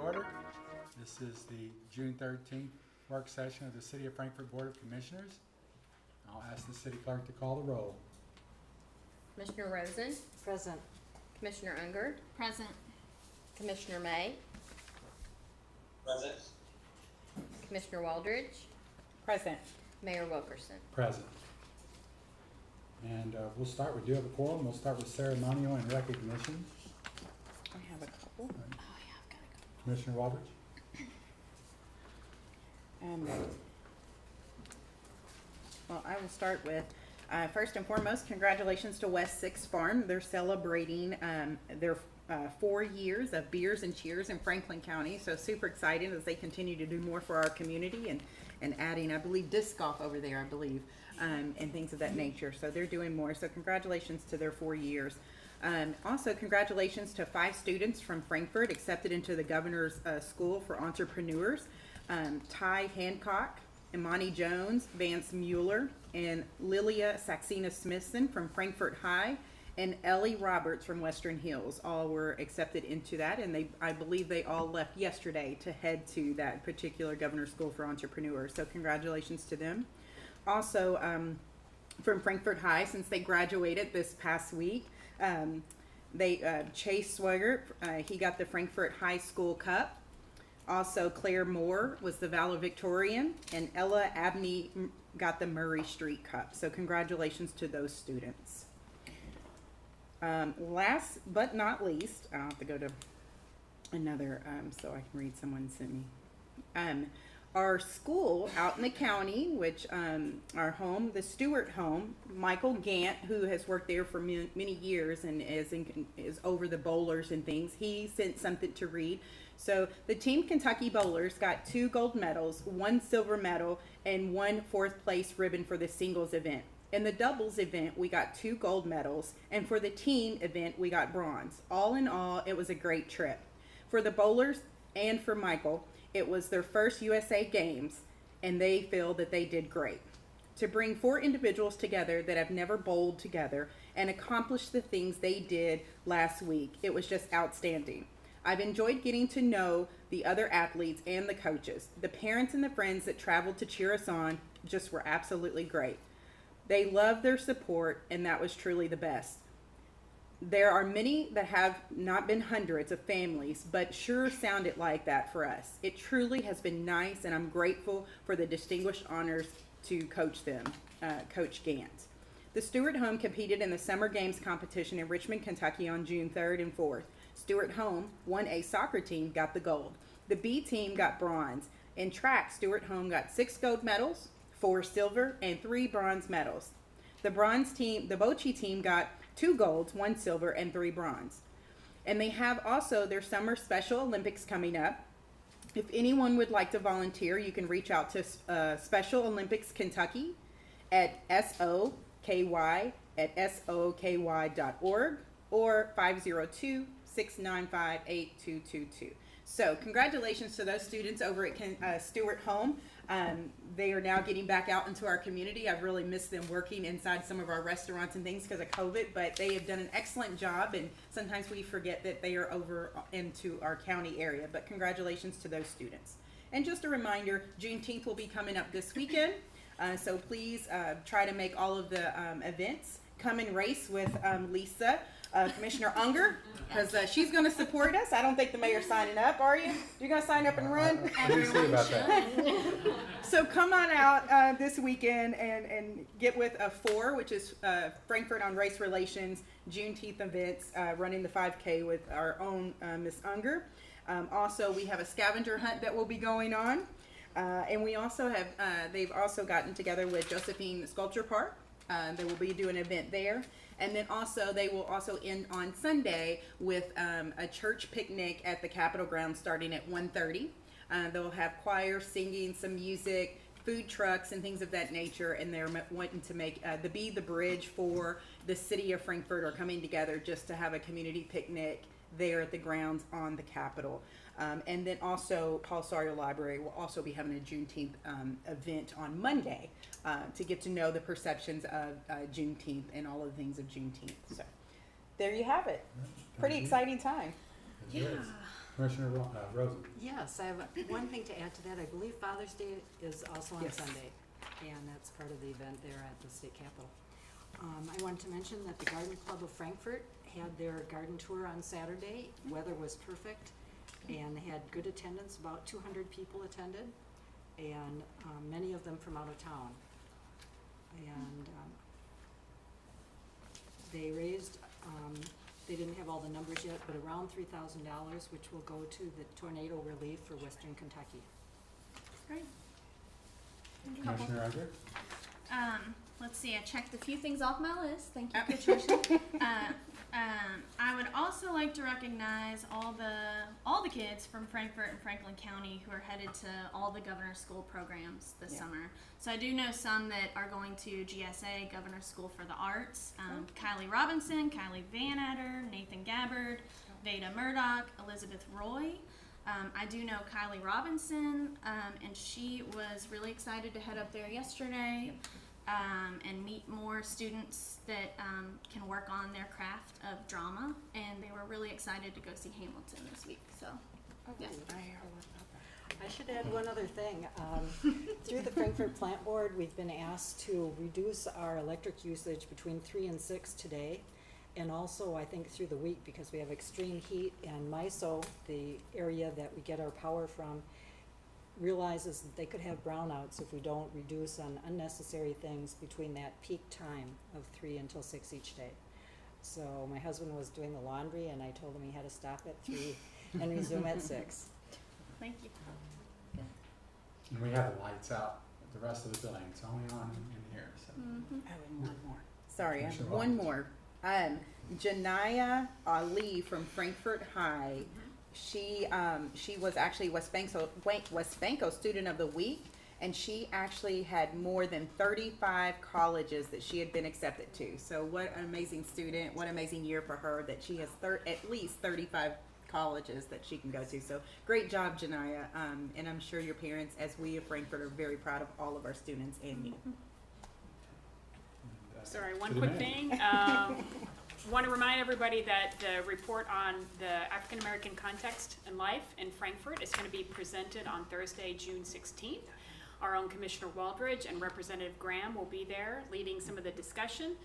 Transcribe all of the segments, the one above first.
order. This is the June 13th work session of the City of Frankfort Board of Commissioners. I'll ask the city clerk to call the roll. Commissioner Rosen, Present. Commissioner Unger, Present. Commissioner May, Present. Commissioner Waldridge, Present. Mayor Wilkerson. Present. And we do have a quorum. We'll start with ceremonial and recognition. I have a couple. Commissioner Waldridge. Well, I will start with, first and foremost, congratulations to West Six Farm. They're celebrating their 4 years of beers and cheers in Franklin County. So super excited as they continue to do more for our community and adding, I believe, disc golf over there, and things of that nature. So they're doing more. So congratulations to their 4 years. Also, congratulations to 5 students from Frankfort accepted into the Governor's School for Entrepreneurs. Ty Hancock, Imani Jones, Vance Mueller, and Lilia Saxena-Smithson from Frankfort High, and Ellie Roberts from Western Hills. All were accepted into that, and I believe they all left yesterday to head to that particular Governor's School for Entrepreneurs. So congratulations to them. Also, from Frankfort High, since they graduated this past week, Chase Swigert, he got the Frankfort High School Cup. Also, Claire Moore was the valedictorian, and Ella Abney got the Murray Street Cup. So congratulations to those students. Last but not least, I'll have to go to another so I can read someone sent me. Our school out in the county, which our home, the Stewart home, Michael Gant, who has worked there for many years and is over the bowlers and things, he sent something to read. So the Team Kentucky Bowlers got 2 gold medals, 1 silver medal, and 1 fourth place ribbon for the singles event. In the doubles event, we got 2 gold medals, and for the team event, we got bronze. All in all, it was a great trip. For the bowlers and for Michael, it was their first USA Games, and they feel that they did great. To bring 4 individuals together that have never bowled together and accomplish the things they did last week, it was just outstanding. I've enjoyed getting to know the other athletes and the coaches. The parents and the friends that traveled to cheer us on just were absolutely great. They loved their support, and that was truly the best. There are many that have not been hundreds of families, but sure sounded like that for us. It truly has been nice, and I'm grateful for the distinguished honors to coach them, Coach Gant. The Stewart home competed in the Summer Games competition in Richmond, Kentucky on June 3rd and 4th. Stewart home, 1A soccer team, got the gold. The B team got bronze. In track, Stewart home got 6 gold medals, 4 silver, and 3 bronze medals. The bronze team, the Bochi team, got 2 golds, 1 silver, and 3 bronze. And they have also their Summer Special Olympics coming up. If anyone would like to volunteer, you can reach out to Special Olympics Kentucky at SOKY@SOKY.org or 502-695-8222. So congratulations to those students over at Stewart Home. They are now getting back out into our community. I've really missed them working inside some of our restaurants and things because of COVID, but they have done an excellent job, and sometimes we forget that they are over into our county area. But congratulations to those students. And just a reminder, Juneteenth will be coming up this weekend, so please try to make all of the events. Come and race with Lisa, Commissioner Unger, because she's going to support us. I don't think the mayor's signing up, are you? You're going to sign up and run? I didn't see about that. So come on out this weekend and get with a 4, which is Frankfort on Race Relations Juneteenth events, running the 5K with our own Miss Unger. Also, we have a scavenger hunt that will be going on. And we also have, they've also gotten together with Josephine Sculpture Park. They will be doing an event there. And then also, they will also end on Sunday with a church picnic at the Capitol grounds starting at 1:30. They'll have choir singing, some music, food trucks, and things of that nature. And they're wanting to make the bridge for the city of Frankfort are coming together just to have a community picnic there at the grounds on the Capitol. And then also, Paul Sawyer Library will also be having a Juneteenth event on Monday to get to know the perceptions of Juneteenth and all of the things of Juneteenth. So there you have it. Pretty exciting time. It is. Commissioner Rosen. Yes, I have one thing to add to that. I believe Father's Day is also on Yes. Sunday, and that's part of the event there at the state capitol. I wanted to mention that the Garden Club of Frankfort had their garden tour on Saturday. Weather was perfect, and they had good attendance. About 200 people attended, and many of them from out of town. And they raised, they didn't have all the numbers yet, but around $3,000, which will go to the tornado relief for Western Kentucky. Great. Commissioner Unger. Let's see, I checked a few things off my list. Thank you, Patricia. I would also like to recognize all the kids from Frankfort and Franklin County who are headed to all the Governor's School programs this Yeah. summer. So I do know some that are going to GSA, Governor's School for the Arts. Kylie Robinson, Kylie Van Adder, Nathan Gabbard, Veda Murdoch, Elizabeth Roy. I do know Kylie Robinson, and she was really excited to head up there yesterday. And meet more students that can work on their craft of drama, and they were really excited to go see Hamilton this week. So, yeah. I should add one other thing. Through the Frankfort Plant Board, we've been asked to reduce our electric usage between 3 and 6 today. And also, I think through the week, because we have extreme heat, and MISO, the area that we get our power from, realizes that they could have brownouts if we don't reduce on unnecessary things between that peak time of 3 until 6 each day. So my husband was doing the laundry, and I told him he had to stop at 3 and resume at 6. Thank you. And we have the lights out at the rest of the building. It's only on in here, so. Mm-hmm. Oh, and one more. Sorry, I have Commissioner one Roberts. more. Janaya Ali from Frankfort High. She was actually West Banco Student of the Week, and she actually had more than 35 colleges that she had been accepted to. So what an amazing student, what an amazing year for her that she has at least 35 colleges that she can go to. So great job, Janaya, and I'm sure your parents, as we at Frankfort, are very proud of all of our students and you. And, Sorry, one City quick Manager. thing. Want to remind everybody that the report on the African American context and life in Frankfort is going to be presented on Thursday, June 16th. Our own Commissioner Waldridge and Representative Graham will be there leading some of the discussion,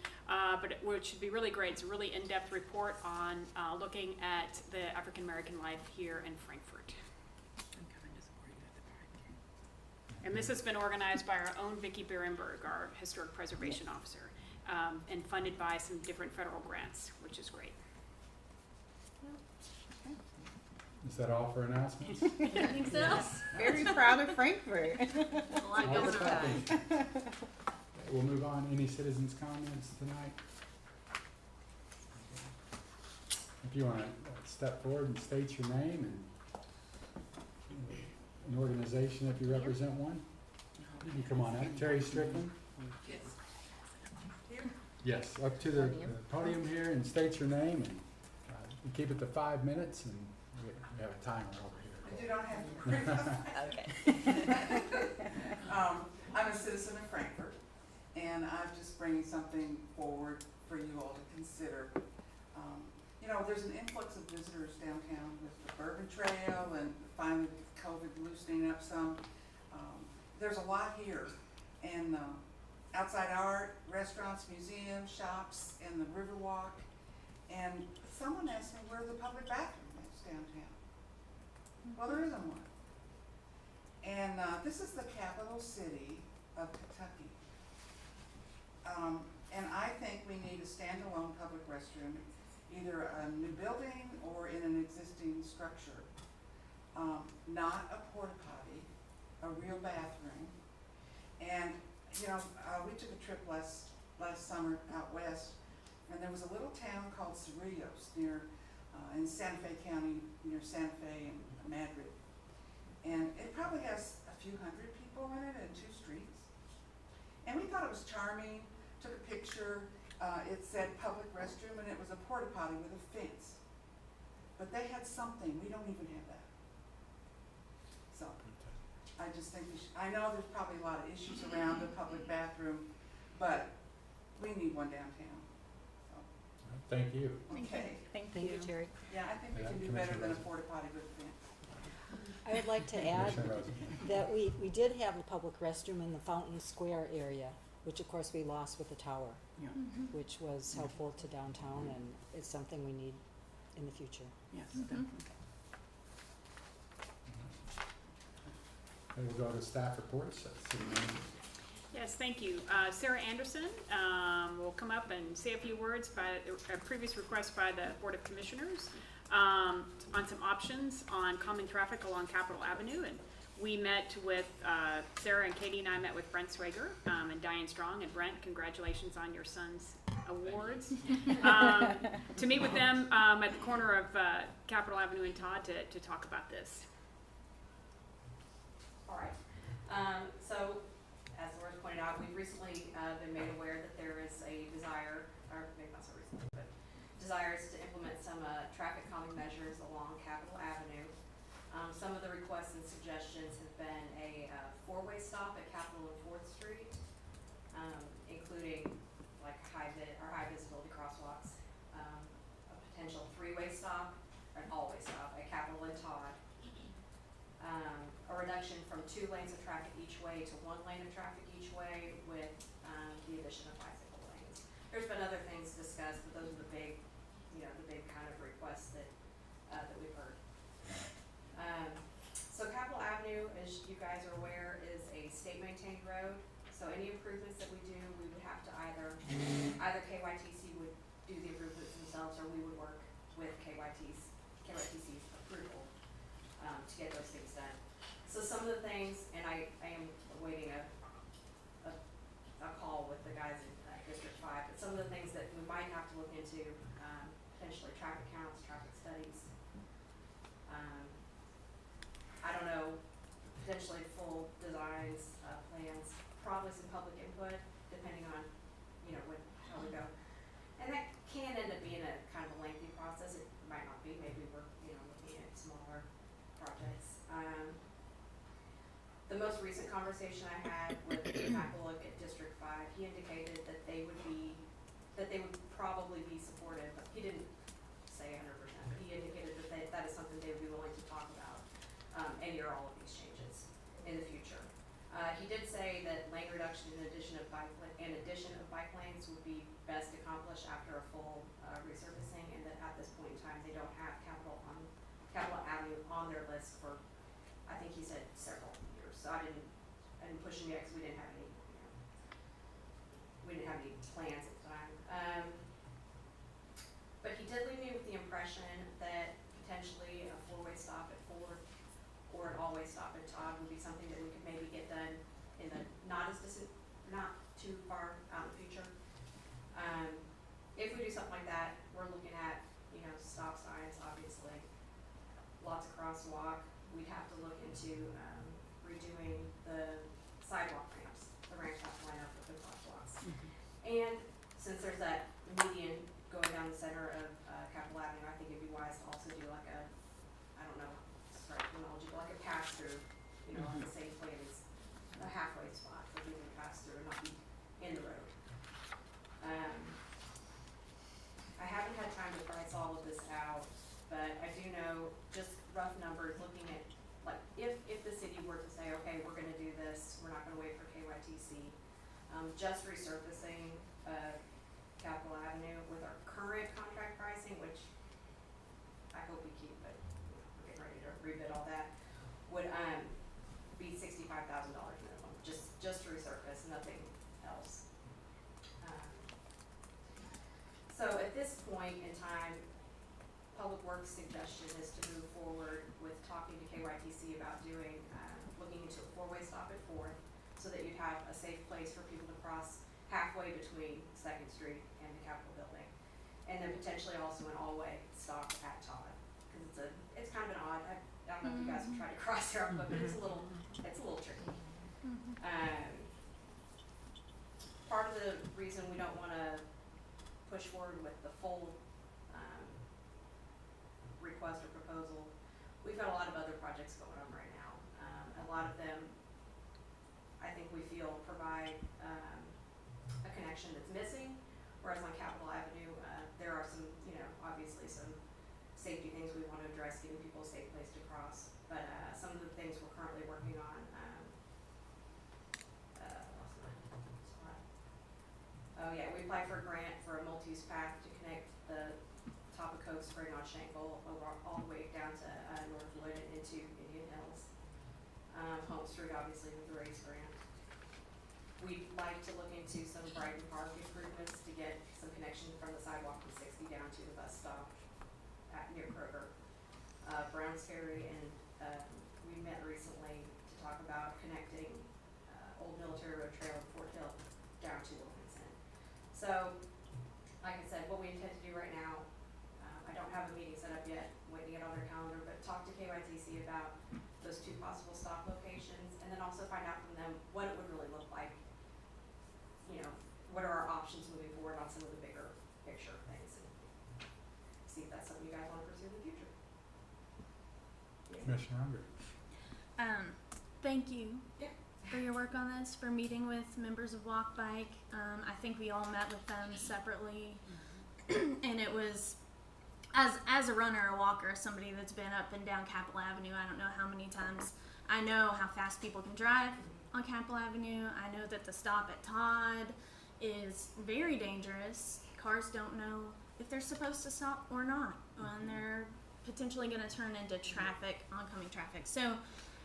which should be really great. It's a really in-depth report on looking at the African American life here in Frankfort. And this has been organized by our own Vicki Berenberg, our Historic Preservation Officer, and funded by some different federal grants, which is great. Is that all for announcements? I think so. Very proud of Frankfort. A lot All going the on. topics. Okay, we'll move on. Any citizens' comments tonight? If you want to step forward and state your name and an organization if you represent one. You can come on up. Terry Strickland? Yes, up to the podium here and state your name and you keep it to 5 minutes and we have a timer over here. I do not have to. Okay. I'm a citizen of Frankfort, and I'm just bringing something forward for you all to consider. There's an influx of visitors downtown with the Bourbon Trail and finally with COVID loosening up some. There's a lot here, and outside art, restaurants, museums, shops, and the Riverwalk. And someone asked me where the public bathroom is downtown. Well, there isn't one. And this is the capital city of Kentucky. And I think we need a standalone public restroom, either a new building or in an existing structure. Not a porta potty, a real bathroom. And we took a trip last summer out west, and there was a little town called Cerrillos in Santa Fe County, near Santa Fe and Madrid. And it probably has a few hundred people in it and 2 streets. And we thought it was charming, took a picture. It said public restroom, and it was a porta potty with a fence. But they had something, we don't even have that. So, I just think I know there's probably a lot of issues around the public bathroom, but we need one downtown. So. Thank you. Okay. Thank Thank you, Terry. Yeah, I think we Yeah, can do Commissioner better than a Rosen. porta potty with the I would like to add Commissioner Rosen. that we did have a public restroom in the Fountain Square area, which of course we lost with the tower, Yeah, which was helpful to downtown, and it's something we need in the future. yes, definitely. And we'll go to staff reports. City manager. Yes, thank you. Sarah Anderson will come up and say a few words by a previous request by the Board of Commissioners on some options on calming traffic along Capitol Avenue. And we met with, Sarah and Katie and I met with Brent Swager and Diane Strong. And Brent, congratulations on your son's awards. To meet with them at the corner of Capitol Avenue and Todd to talk about this. All right. So, as Laura pointed out, we've recently been made aware that there is a desire, or maybe not so recently, but desires to implement some traffic calming measures along Capitol Avenue. Some of the requests and suggestions have been a four-way stop at Capitol and 4th Street, including like high visibility crosswalks, a potential three-way stop, or an all-way stop at Capitol and Todd. A reduction from 2 lanes of traffic each way to 1 lane of traffic each way with the addition of bicycle lanes. There's been other things discussed, but those are the big, the big kind of requests that we've heard. So Capitol Avenue, as you guys are aware, is a state-maintained road. So any improvements that we do, we would have to either KYTC would do the improvements themselves, or we would work with KYTC's approval to get those things done. So some of the things, and I am awaiting a call with the guys in District 5, but some of the things that we might have to look into, potentially traffic counts, traffic studies. I don't know, potentially full designs, plans, probably some public input, depending on, how we go. And that can end up being a kind of a lengthy process. It might not be, maybe we're, looking at smaller projects. The most recent conversation I had with Matt Bullock at District 5, he indicated that they would probably be supportive. He didn't say 100%, but he indicated that that is something they would be willing to talk about, any or all of these changes in the future. He did say that lane reduction in addition of bike lanes would be best accomplished after a full resurfacing, and that at this point in time they don't have Capitol Avenue on their list for, I think he said, several years. So I didn't push him yet because we didn't have any plans at the time. But he did leave me with the impression that potentially a four-way stop at Ford or an all-way stop at Todd would be something that we could maybe get done in the not too far out in the future. If we do something like that, we're looking at, stop signs, obviously, lots of crosswalk. We'd have to look into redoing the sidewalk ramps. The ramps have to line up with the crosswalks. And since there's that median going down the center of Capitol Avenue, I think it'd be wise to also do like a, I don't know, sorry, terminology, but like a pass-through, on the same place, a halfway spot for people to pass through and not be in the road. I haven't had time to price all of this out, but I do know just rough numbers, looking at, like, if the city were to say, okay, we're gonna do this, we're not gonna wait for KYTC, just resurfacing Capitol Avenue with our current contract pricing, which I hope we keep, but we're getting ready to rebid all that, would be $65,000 minimum, just to resurface, nothing else. So at this point in time, Public Works' suggestion is to move forward with talking to KYTC about doing, looking into a four-way stop at 4th, so that you'd have a safe place for people to cross halfway between 2nd Street and the Capitol building. And then potentially also an all-way stop at Todd, because it's kind of an odd, I don't know if you guys have tried to cross there, but it's a little tricky. Part of the reason we don't wanna push forward with the full request or proposal, we've got a lot of other projects going on right now. A lot of them, I think we feel provide a connection that's missing, whereas on Capitol Avenue, there there are some, obviously some safety things we want to address, giving people a safe place to cross. But some of the things we're currently working on, lost my spot. Oh yeah, we applied for a grant for a multi-use path to connect the top of Cove Spring on Shankle over all the way down to North Wood and into Indian Hills. Home Street, obviously, with the race grant. We'd like to look into some Brighton Park improvements to get some connection from the sidewalk from 60 down to the bus stop near Kroger. Browns Ferry, and we met recently to talk about connecting Old Military Road Trail in Fort Hill down to Wilkinson. So, like I said, what we intend to do right now, I don't have a meeting set up yet, waiting to get on their calendar, but talk to KYTC about those 2 possible stop locations, and then also find out from them what it would really look like. What are our options moving forward on some of the bigger picture things, and see if that's something you guys want to pursue in the future. Commissioner Unger. Thank you Yeah. for your work on this, for meeting with members of Walk Bike. I think we all met with them separately, and it was, as a runner, a walker, somebody that's been up and down Capitol Avenue, I don't know how many times. I know how fast people can drive on Capitol Avenue. I know that the stop at Todd is very dangerous. Cars don't know if they're supposed to stop or not, and they're potentially going to turn into traffic, oncoming traffic. So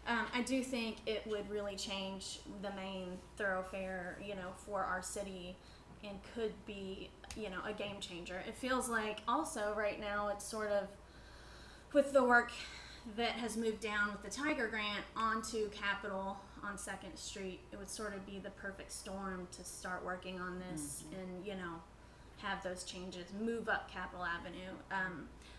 I do think it would really change the main thoroughfare, for our city, and could be, a game changer. It feels like also right now it's sort of, with the work that has moved down with the Tiger Grant onto Capitol on 2nd Street, it would sort of be the perfect storm to start working on this and, have those changes, move up Capitol Avenue.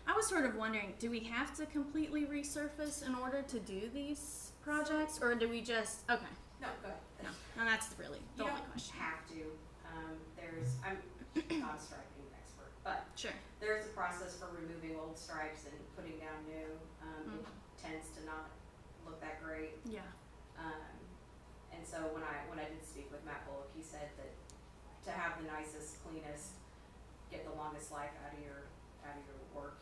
I was sort of wondering, do we have to completely resurface in order to do these projects, or do we just, okay, No, go ahead. no, and that's really the You only don't question. have to. I'm not a striping expert, but Sure. there's a process for removing old stripes and putting down new. It tends to not look that great. Yeah. And so when I did speak with Matt Bullock, he said that to have the nicest, cleanest, get the longest life out of your work,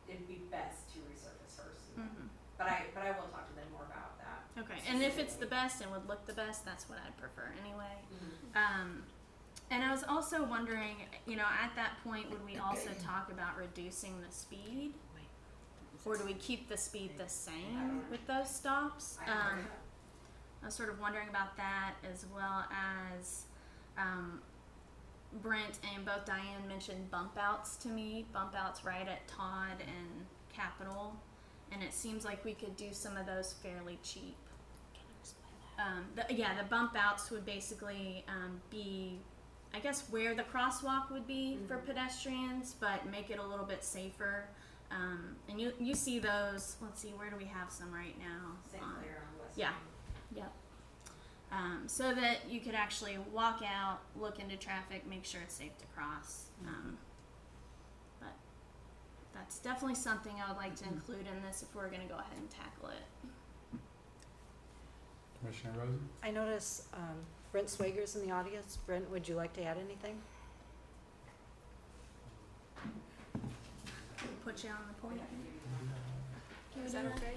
it'd be best to resurface first. But I will talk to them more about that. Okay, and if it's the best and would look the best, that's what I'd prefer anyway. And I was also wondering, at that point, would we also talk about reducing the speed? Or do we keep the speed the same with those stops? I was sort of wondering about that, as well as Brent and both Diane mentioned bump outs to me, bump outs right at Todd and Capitol, and it seems like we could do some of those fairly cheap. The bump outs would basically be, I guess, where the crosswalk would be for pedestrians, but make it a little bit safer. And you see those, let's see, where do we have some right now? St. Clair on West. Yeah. Yep. So that you could actually walk out, look into traffic, make sure it's safe to cross. But that's definitely something I would like to include in this if we're going to go ahead and tackle it. Commissioner Rosen? I notice Brent Swager's in the audience. Brent, would you like to add anything? Put you on the point. Is that okay?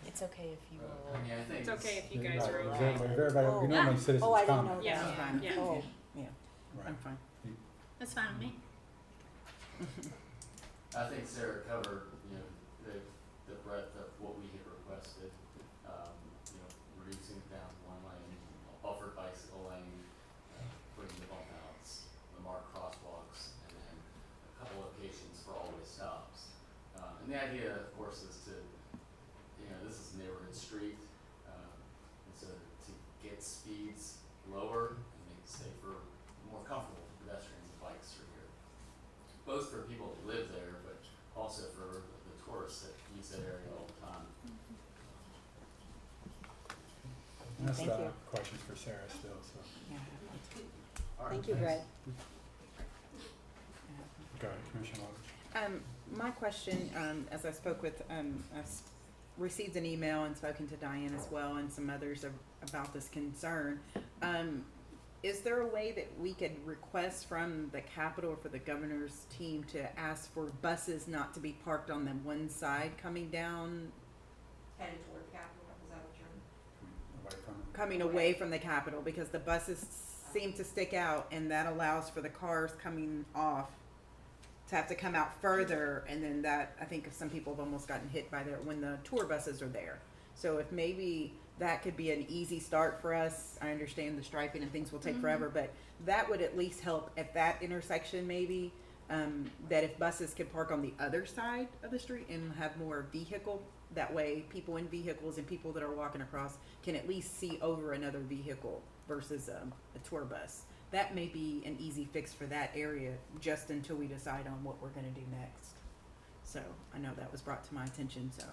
It's okay if you will. I mean, I think It's okay if you Yeah, guys right. are Is okay. everybody, we normally citizens Oh, I didn't comment. know Yeah. that. Fine. Yeah. Oh, Right. I'm fine. That's fine with me. I think Sarah covered, the breadth of what we had requested, reducing it down to 1 lane, buffered bicycle lane, putting the bump outs, the marked crosswalks, and then a couple locations for always stops. And the idea, of course, is to, this is a neighborhood street, and so to get speeds lower and make it safer, more comfortable for pedestrians and bikes through here. Both for people that live there, but also for the tourists that use that area all the time. And that's Thank you. questions for Sarah still, so. Yeah. All right, thank you, thanks. Brent. Go ahead, Commissioner Lovett. My question, as I spoke with, I've received an email and spoken to Diane as well and some others about this concern. is there a way that we could request from the Capitol for the governor's team to ask for buses not to be parked on the one side coming down, Headed toward the Capitol, is that what you're? Away from it. coming away from the Capitol? Because the buses seem to stick out, and that allows for the cars coming off to have to come out further, and then that, I think some people have almost gotten hit by that when the tour buses are there. So if maybe that could be an easy start for us. I understand the striping and things will take forever, but that would at least help at that intersection maybe, that if buses could park on the other side of the street and have more vehicle, that way people in vehicles and people that are walking across can at least see over another vehicle versus a tour bus. That may be an easy fix for that area just until we decide on what we're gonna do next. So I know that was brought to my attention, so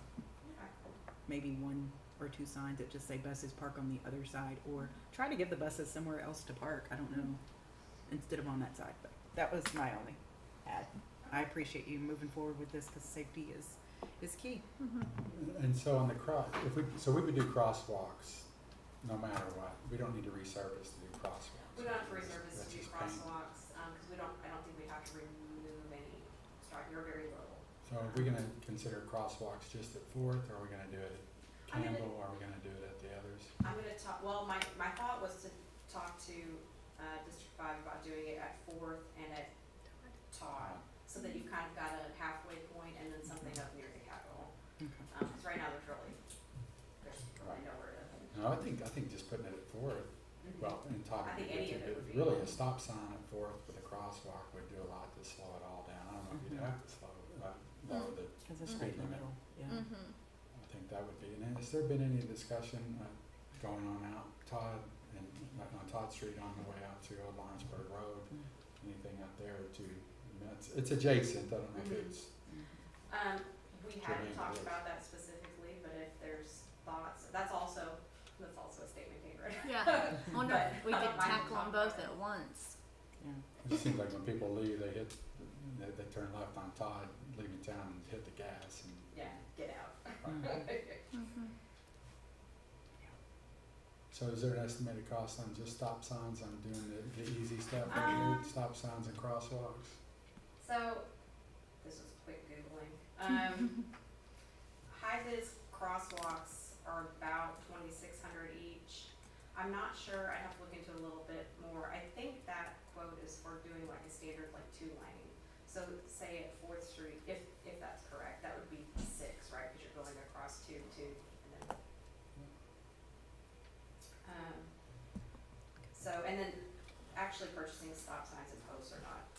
maybe 1 or 2 signs that just say buses park on the other side, or try to give the buses somewhere else to park, I don't know, instead of on that side, but that was my only add. I appreciate you moving forward with this, cause safety is key. And so on the we would do crosswalks, no matter what. We don't need to resurface to do crosswalks. We don't have to resurface That's to do just paint. crosswalks, cause I don't think we have to remove any stripe, or very little. So are we gonna consider crosswalks just at Fourth, or are we gonna do it at I'm gonna- Campbell, or are we gonna do it at the others? I'm gonna talk, well, my thought was to talk to, District 5 about doing it at Fourth and at Todd, so that you've kind of got a halfway point and then something up near the Capitol. Okay. Cause right now there's really nowhere to. No, I think just putting it at Fourth, well, and I talking think with any you, of it but would be- really a stop sign at Fourth with a crosswalk would do a lot to slow it all down. I don't know if you'd have to lower the Cause it's speed right in the limit. middle, yeah. I think that would be, and has there been any discussion going on out Todd and like on Todd Street on the way out to Old Lawrenceburg Road? Anything up there to, I mean, it's adjacent, I don't know if it's, We Sure, hadn't maybe talked it is. about that specifically, but if there's thoughts, that's also a statement, Ingrid. Yeah, wonder But, if we could I can tackle talk them both about it. at once. it just seems like when people leave, they turn left on Todd, leaving town and hit the gas and. Yeah, get out. So is there an estimated cost on just stop signs, on doing the easy stuff, stop signs and crosswalks? So, this was quick Googling. High-vis crosswalks are about 2,600 each. I'm not sure, I have to look into it a little bit more. I think that quote is for doing like a standard like 2-lane. So say at 4th Street, if that's correct, that would be 6, right? Because you're going across 2, and then. And then actually purchasing stop signs and posts are not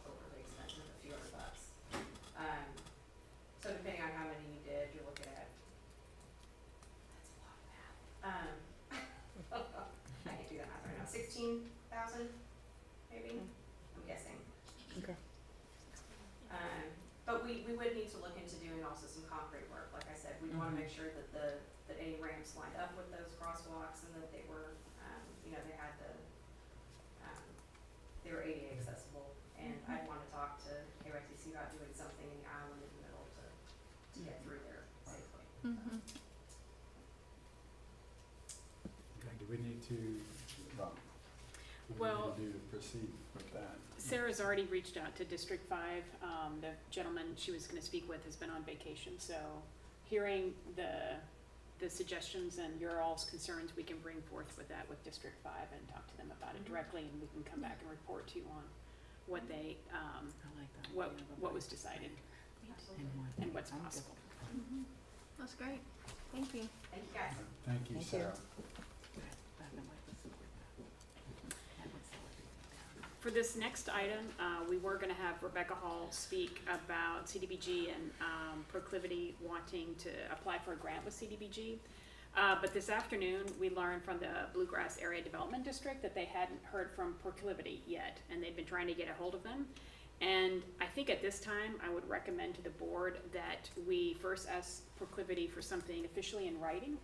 overly expensive, a few $100. So depending on how many you did, you're looking at, that's a lot of math. I can't do that math right now, 16,000 maybe, I'm guessing. Okay. But we would need to look into doing also some concrete work, like I said, we wanna make sure that that any ramps lined up with those crosswalks and that they were, they had they were ADA accessible. And I'd wanna talk to KYTC about doing something in the island in the middle to get through there safely. Okay, do we need to, what do we Well- need to do to proceed with that? Sarah's already reached out to District 5. The gentleman she was gonna speak with has been on vacation, so hearing the suggestions and your all's concerns, we can bring forth with that with District 5 and talk to them about it directly, and we can come back and report to you on what they, I like that. what, idea of a what was bike decided Absolutely. and one. and what's I'm good. possible. That's great. Thank you. Thank you guys. Thank you, Thank you. Sarah. I don't like this. That would slow everything down. For this next item, we were gonna have Rebecca Hall speak about CDBG and Proclivity wanting to apply for a grant with CDBG. But this afternoon, we learned from the Bluegrass Area Development District that they hadn't heard from Proclivity yet, and they've been trying to get a hold of them. And I think at this time, I would recommend to the board that we first ask Proclivity for something officially in writing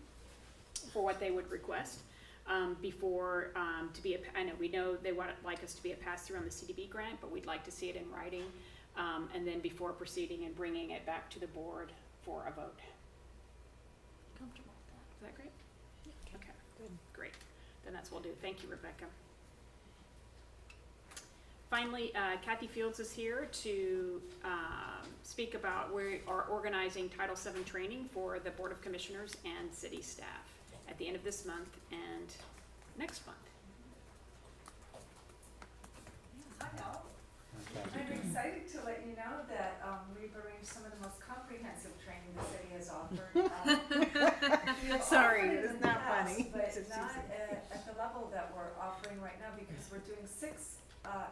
for what they would request. Before, I know, we know they want like us to be a pass-through on the CDB grant, but we'd like to see it in writing, and then before proceeding and bringing it back to the board for a vote. Comfortable with that. Is that great? Okay, good, great. Then that's what we'll do. Thank you, Rebecca. Finally, Kathy Fields is here to speak about we are organizing Title VII training for the Board of Commissioners and city staff at the end of this month and next month. Hi all. Okay. I'm excited to let you know that we've arranged some of the most comprehensive training the city has offered. We've Sorry, offered it it's in the not past, funny. But It's just not teasing. at the level that we're offering right now because we're doing 6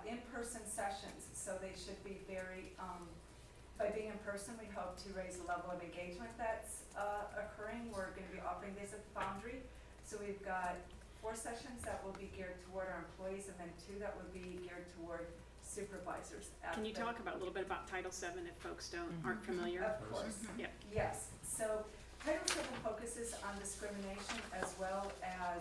in-person sessions. So they should be very, by being in person, we hope to raise the level of engagement that's occurring. We're going to be offering these at the Foundry. So we've got 4 sessions that will be geared toward our employees and then 2 that will be geared toward supervisors. Can you talk about a little bit about Title VII if folks aren't familiar? Of course. Yep. Yes, so Title VII focuses on discrimination as well as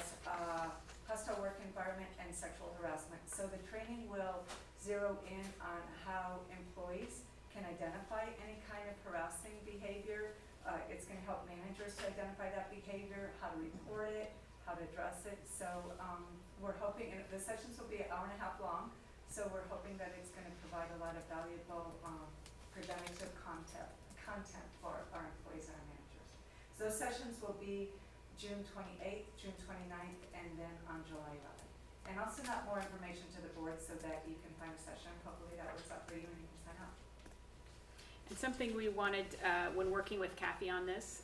hostile work environment and sexual harassment. So the training will zero in on how employees can identify any kind of harassing behavior. It's going to help managers to identify that behavior, how to report it, how to address it. So we're hoping, and the sessions will be an hour and a half long, so we're hoping that it's going to provide a lot of valuable preventative content for our employees and our managers. So those sessions will be June 28th, June 29th, and then on July 11th. And I'll send out more information to the board so that you can find a session. Hopefully that works out for you and you can sign up. And something we wanted, when working with Kathy on this,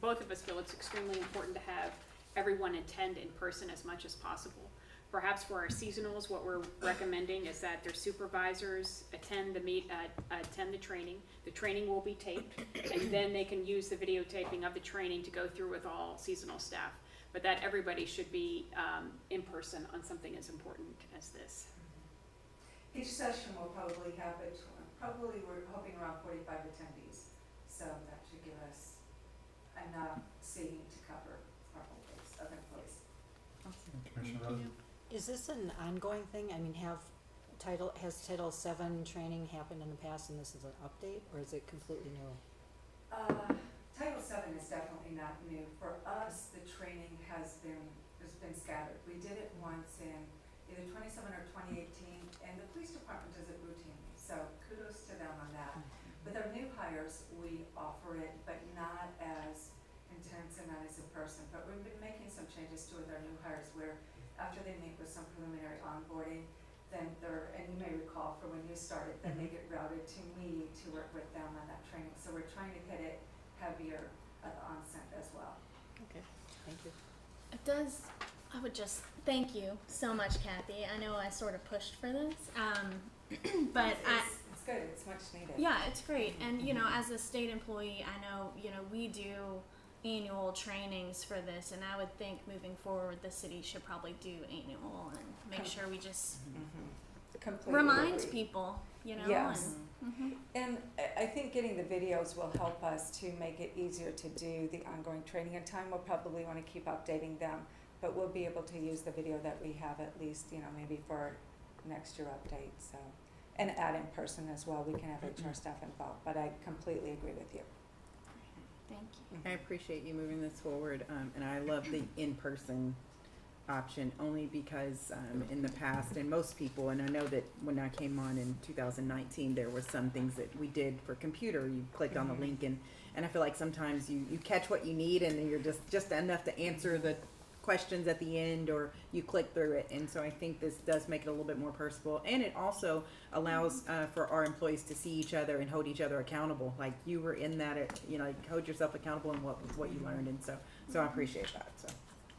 both of us feel it's extremely important to have everyone attend in person as much as possible. Perhaps for our seasonals, what we're recommending is that their supervisors attend the training. The training will be taped, and then they can use the videotaping of the training to go through with all seasonal staff. But that everybody should be in person on something as important as this. Each session will probably have we're hoping around 45 attendees. So that should give us enough seating to cover our whole base of employees. Commissioner Rhodes? Is this an ongoing thing? I mean, has Title VII training happened in the past and this is an update, or is it completely new? Title VII is definitely not new. For us, the training has been scattered. We did it once in either 2017 or 2018, and the police department does it routinely. So kudos to them on that. With our new hires, we offer it, but not as intense and not as in person. But we've been making some changes to with our new hires where after they meet with some preliminary onboarding, then and you may recall from when you started, then they get routed to me to work with them on that training. So we're trying to hit it heavier at the onset as well. Okay, thank you. It does. I would just thank you so much, Kathy. I know I sort of pushed for this, but It's good. It's much needed. yeah, it's great. And you know, as a state employee, I know we do annual trainings for this, and I would think moving forward, the city should probably do annual and make sure we just Completely remind agree. people, Yes. and And I think getting the videos will help us to make it easier to do the ongoing training. In time, we'll probably want to keep updating them, but we'll be able to use the video that we have at least, maybe for next year update. So, and add in person as well. We can have HR staff involved, but I completely agree with you. thank you. I appreciate you moving this forward, and I love the in-person option only because in the past, and most people, and I know that when I came on in 2019, there were some things that we did for computer. You clicked on the link, and I feel like sometimes you catch what you need, and then you're just enough to answer the questions at the end, or you click through it. And so I think this does make it a little bit more personable, and it also allows for our employees to see each other and hold each other accountable. Like you were in that, hold yourself accountable in what you learned, and so I appreciate that. So.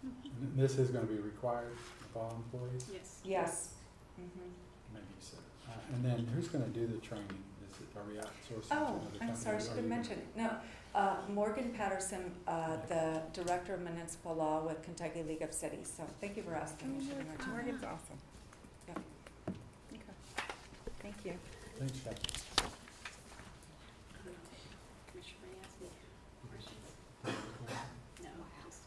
And this is going to be required of all employees? Yes. Yes. Maybe so. And then who's going to do the training? Are we outsourcing to another Oh, company? I'm sorry, I should Are have you- mentioned it. No, Morgan Patterson, the Director of Municipal Law with Kentucky League of Cities. So thank you for asking. I should have mentioned Morgan's awesome. Yep. Okay. Thank you. Thanks, Kathy. Commissioner Ray asked me questions? No, just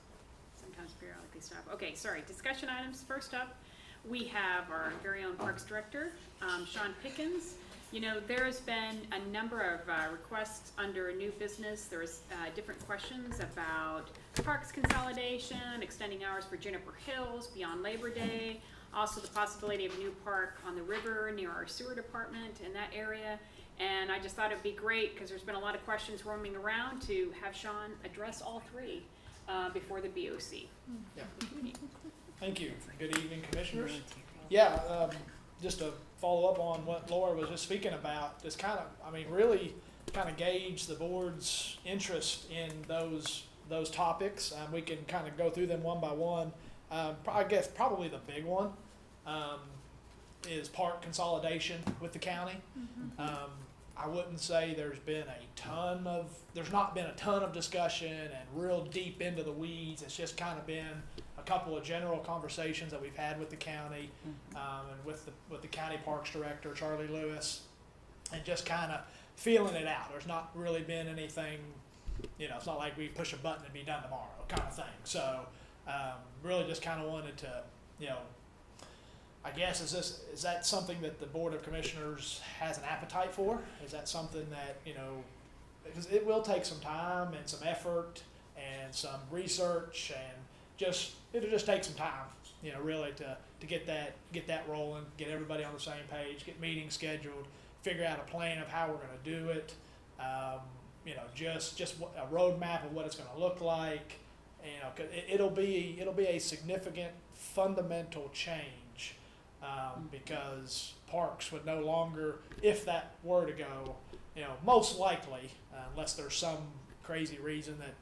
sometimes periodically stop. Okay, sorry, discussion items. First up, we have our very own Parks Director, Sean Pickens. There has been a number of requests under new business. There's different questions about parks consolidation, extending hours for Juniper Hills beyond Labor Day, Also, the possibility of a new park on the river near our sewer department in that area. And I just thought it'd be great, because there's been a lot of questions roaming around, to have Sean address all three before the BOC. Yeah. Thank you. Good evening, commissioners. Yeah, just to follow up on what Laura was just speaking about, just kind of, I mean, really kind of gauge the board's interest in those topics. We can kind of go through them one by one. I guess probably the big one is park consolidation with the county. I wouldn't say there's not been a ton of discussion and real deep into the weeds. It's just kind of been a couple of general conversations that we've had with the county and with the county parks director, Charlie Lewis, and just kind of feeling it out. There's not really been anything, it's not like we push a button and be done tomorrow kind of thing. So really just kind of wanted to, I guess, is that something that the Board of Commissioners has an appetite for? Is that something that, because it will take some time and some effort and some research, and it'll just take some time, really to get that rolling, get everybody on the same page, get meetings scheduled, figure out a plan of how we're going to do it, just a roadmap of what it's going to look like. 'Cause it'll be a significant fundamental change, because parks would no longer, if that were to go, most likely, unless there's some crazy reason that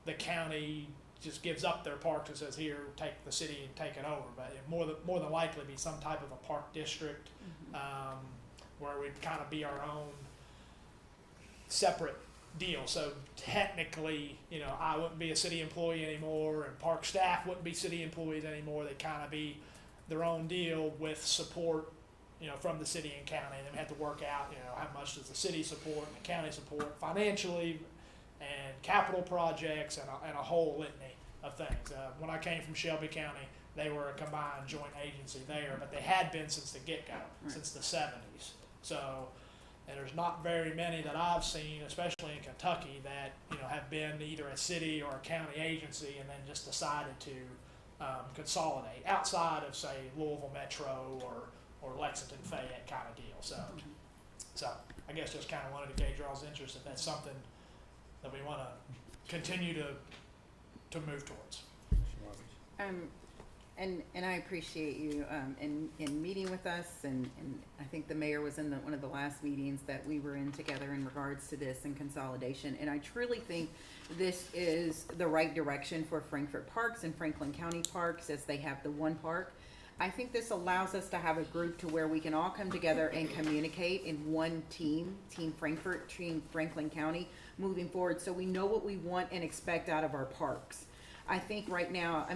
the county just gives up their parks and says, here, take the city and take it over, but it more than likely be some type of a park district, where we'd kind of be our own separate deal. So technically, I wouldn't be a city employee anymore, and park staff wouldn't be city employees anymore. They'd kind of be their own deal with support, from the city and county. And then we have to work out, how much does the city support and the county support financially, and capital projects, and a whole litany of things. When I came from Shelby County, they were a combined joint agency there, but they had been since the get-go, since the 70s. So, and there's not very many that I've seen, especially in Kentucky, that have been either a city or a county agency and then just decided to consolidate outside of, say, Louisville Metro or Lexington Fayette kind of deal. So I guess just kind of wanted to gauge y'all's interest if that's something that we want to continue to move towards. And I appreciate you in meeting with us, and I think the mayor was in one of the last meetings that we were in together in regards to this and consolidation. And I truly think this is the right direction for Frankfort Parks and Franklin County Parks, as they have the one park. I think this allows us to have a group to where we can all come together and communicate in one team, Team Frankfort, Team Franklin County, moving forward, so we know what we want and expect out of our parks. I think right now,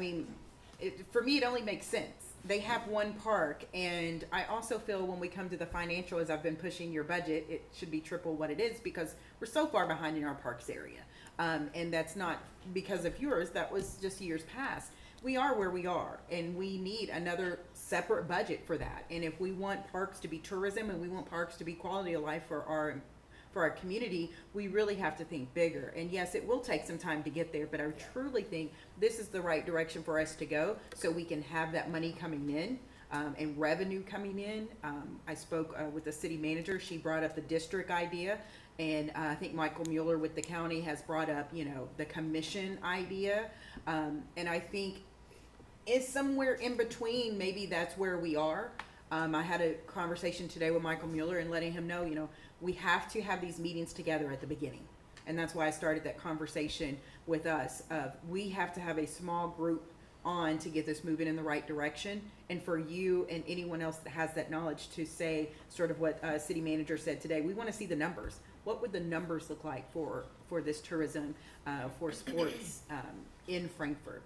for me, it only makes sense. They have one park, and I also feel when we come to the financial, as I've been pushing your budget, it should be triple what it is, because we're so far behind in our parks area. And that's not because of yours, that was just years past. We are where we are, and we need another separate budget for that. And if we want parks to be tourism, and we want parks to be quality of life for our community, we really have to think bigger. And yes, it will take some time to get there, but I truly think this is the right direction for us to go, so we can have that money coming in, and revenue coming in. I spoke with the city manager. She brought up the district idea, and I think Michael Mueller with the county has brought up, the commission idea. And I think it's somewhere in between. Maybe that's where we are. I had a conversation today with Michael Mueller and letting him know, we have to have these meetings together at the beginning. And that's why I started that conversation with us of, we have to have a small group on to get this moving in the right direction. And for you and anyone else that has that knowledge to say sort of what city manager said today, we want to see the numbers. What would the numbers look like for this tourism, for sports in Frankfort?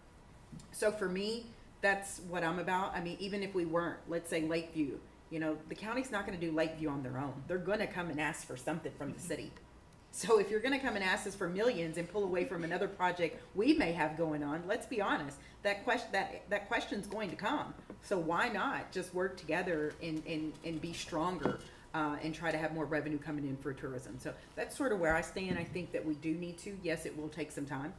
So for me, that's what I'm about. Even if we weren't, let's say Lakeview, the county's not going to do Lakeview on their own. They're going to come and ask for something from the city. So if you're going to come and ask us for millions and pull away from another project we may have going on, let's be honest, that question's going to come. So why not just work together and be stronger, and try to have more revenue coming in for tourism? So that's sort of where I stand. I think that we do need to. Yes, it will take some time.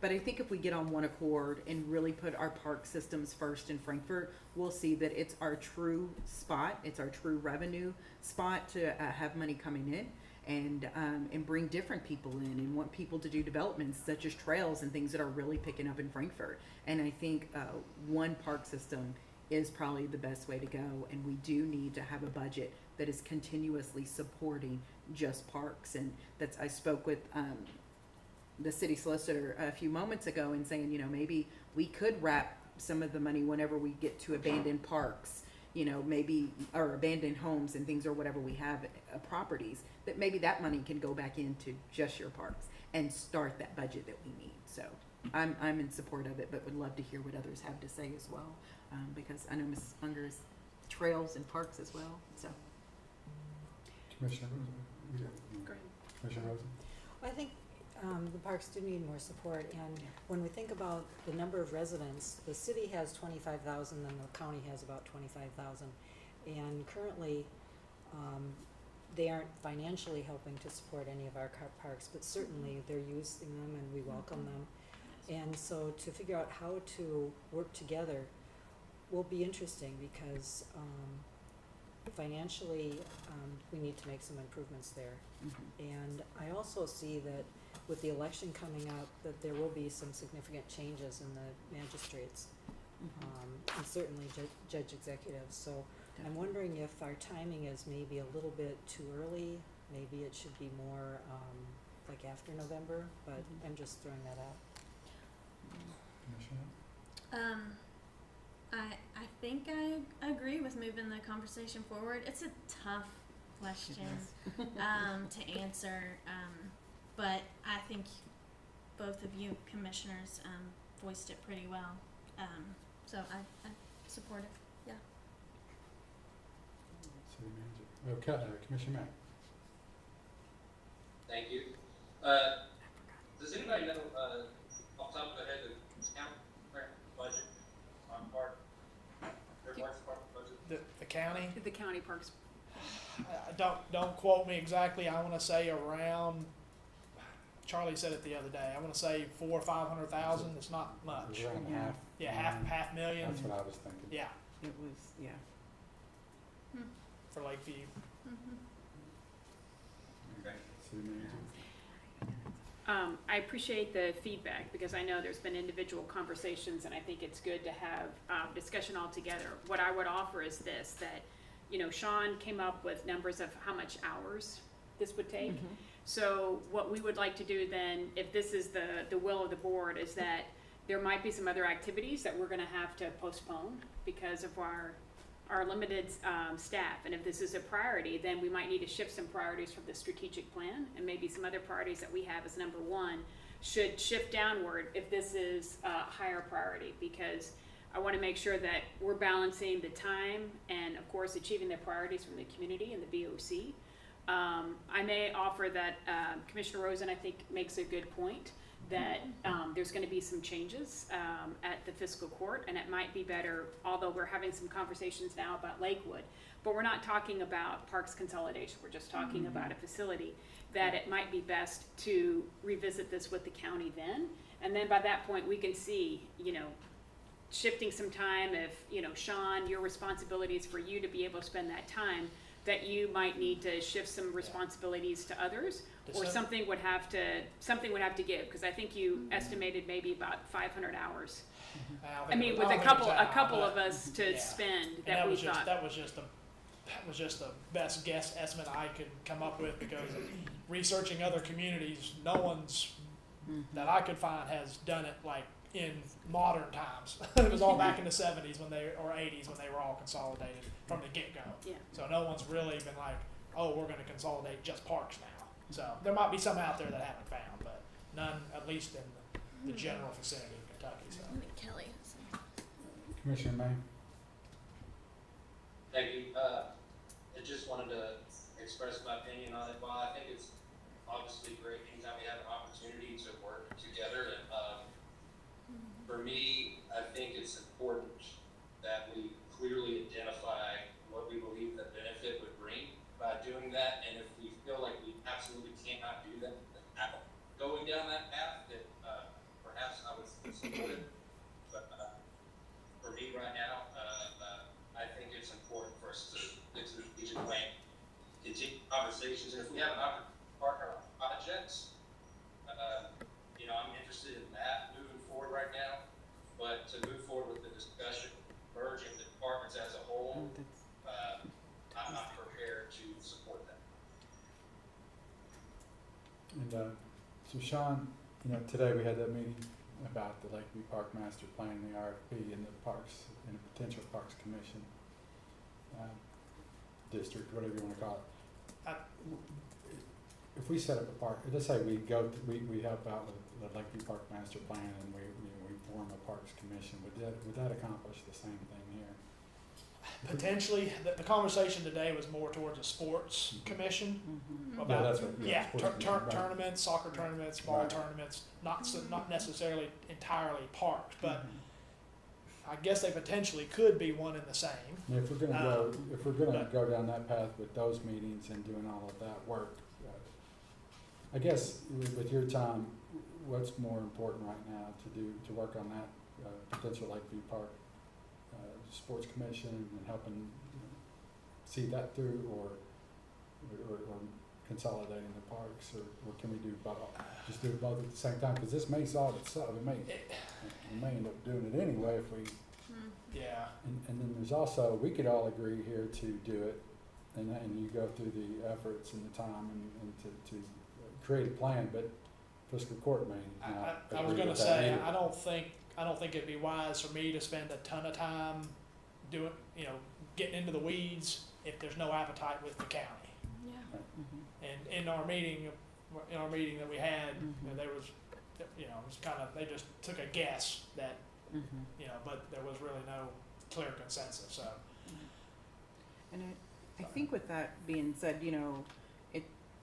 But I think if we get on one accord and really put our park systems first in Frankfort, we'll see that it's our true spot, it's our true revenue spot to have money coming in and bring different people in and want people to do developments such as trails and things that are really picking up in Frankfort. And I think one park system is probably the best way to go, and we do need to have a budget that is continuously supporting just parks. And I spoke with the city solicitor a few moments ago and saying, maybe we could wrap some of the money whenever we get to abandoned parks, maybe, or abandoned homes and things or whatever we have, properties, that maybe that money can go back into just your parks and start that budget that we need. So I'm in support of it, but would love to hear what others have to say as well, because I know Ms. Unger is trails and parks as well, so. Commissioner Rosen? Go ahead. Commissioner Rosen? I think the parks do need more support, and when we think about the number of residents, the city has 25,000 and the county has about 25,000. And currently, they aren't financially helping to support any of our parks, but certainly they're using them and we welcome them. And so to figure out how to work together will be interesting because financially, we need to make some improvements there. And I also see that with the election coming up, that there will be some significant changes in the magistrates, and certainly judge executives. So I'm wondering if our timing is maybe a little bit too early. Maybe it should be more like after November, but I'm just throwing that out. Commissioner? I think I agree with moving the conversation forward. It's a tough question to answer, but I think both of you commissioners voiced it pretty well. So I support it. Yeah. City manager. Okay, Commissioner Mack. Thank you. Does anybody know, off the top of their head, the county budget on park, their parks department budget? The county, The county parks. don't quote me exactly, I wanna say around, Charlie said it the other day, I wanna say 400,000 or 500,000, it's not much. Around Yeah. half. Yeah, half million, That's what I was thinking. yeah, It was, yeah. for Lakeview. Okay. City manager. I appreciate the feedback because I know there's been individual conversations and I think it's good to have discussion all together. What I would offer is this, that, Sean came up with numbers of how much hours this would take. So what we would like to do then, if this is the will of the board, is that there might be some other activities that we're gonna have to postpone because of our limited staff. And if this is a priority, then we might need to shift some priorities from the strategic plan, and maybe some other priorities that we have as number one should shift downward if this is a higher priority, because I want to make sure that we're balancing the time and of course achieving the priorities from the community and the BOC. I may offer that Commissioner Rosen, I think, makes a good point that there's going to be some changes at the fiscal court, and it might be better, although we're having some conversations now about Lakewood, but we're not talking about parks consolidation, we're just talking about a facility, that it might be best to revisit this with the county then, and then by that point we can see, shifting some time if, Sean, your responsibility is for you to be able to spend that time, that you might need to shift some responsibilities to others, or something would have to give, because I think you estimated maybe about 500 hours. I mean, with a couple of us to spend that we thought. That was just the best guess estimate I could come up with, because researching other communities, no one's that I could find has done it like in modern times. It was all back in the 70s or 80s when they were all consolidated from the get-go. Yeah. So no one's really been like, oh, we're going to consolidate just parks now. So there might be some out there that I haven't found, but none, at least in the general vicinity of Kentucky. So. Kelly. Commissioner May. Thank you. I just wanted to express my opinion on it. While I think it's obviously great anytime we have an opportunity to work together, and for me, I think it's important that we clearly identify what we believe the benefit would bring by doing that, and if we feel like we absolutely cannot do that, going down that path, that perhaps support it. But for me right now, I think it's important for us to get to the strategic plan, continue conversations, and if we have an partner on projects, I'm interested in that moving forward right now. But to move forward with the discussion, merging the departments as a whole, I'm not prepared to support that. And so Sean, today we had that meeting about the Lakeview Park Master Plan, the RFP, and the parks, and the potential Parks Commission district, whatever you want to call it. If we set up a park, let's say we help out with the Lakeview Park Master Plan, and we form a Parks Commission, would that accomplish the same thing here? Potentially, the conversation today was more towards a sports commission. Mm-hmm. About, that's right. yeah, Sports commission, right. tournaments, soccer tournaments, ball Right. tournaments, not necessarily entirely parks, but I guess they potentially could be one and the same. And if we're gonna go down that path with those meetings and doing all of that work, I guess with your time, what's more important right now to work on that potential Lakeview Park Sports Commission and helping see that through, or consolidating the parks, or can we do both? Just do both at the same time, because this may solve itself. We may end up doing it anyway if we. Yeah. And then there's also, we could all agree here to do it, and you go through the efforts and the time and to create a plan, but fiscal court may not. I was agree gonna with that say, either. I don't think it'd be wise for me to spend a ton of time doing, getting into the weeds if there's no appetite with the county. Yeah. And in our meeting that we had, there was, it was kind of, they just took a guess that, but there was really no clear consensus, so. And I think with that being said,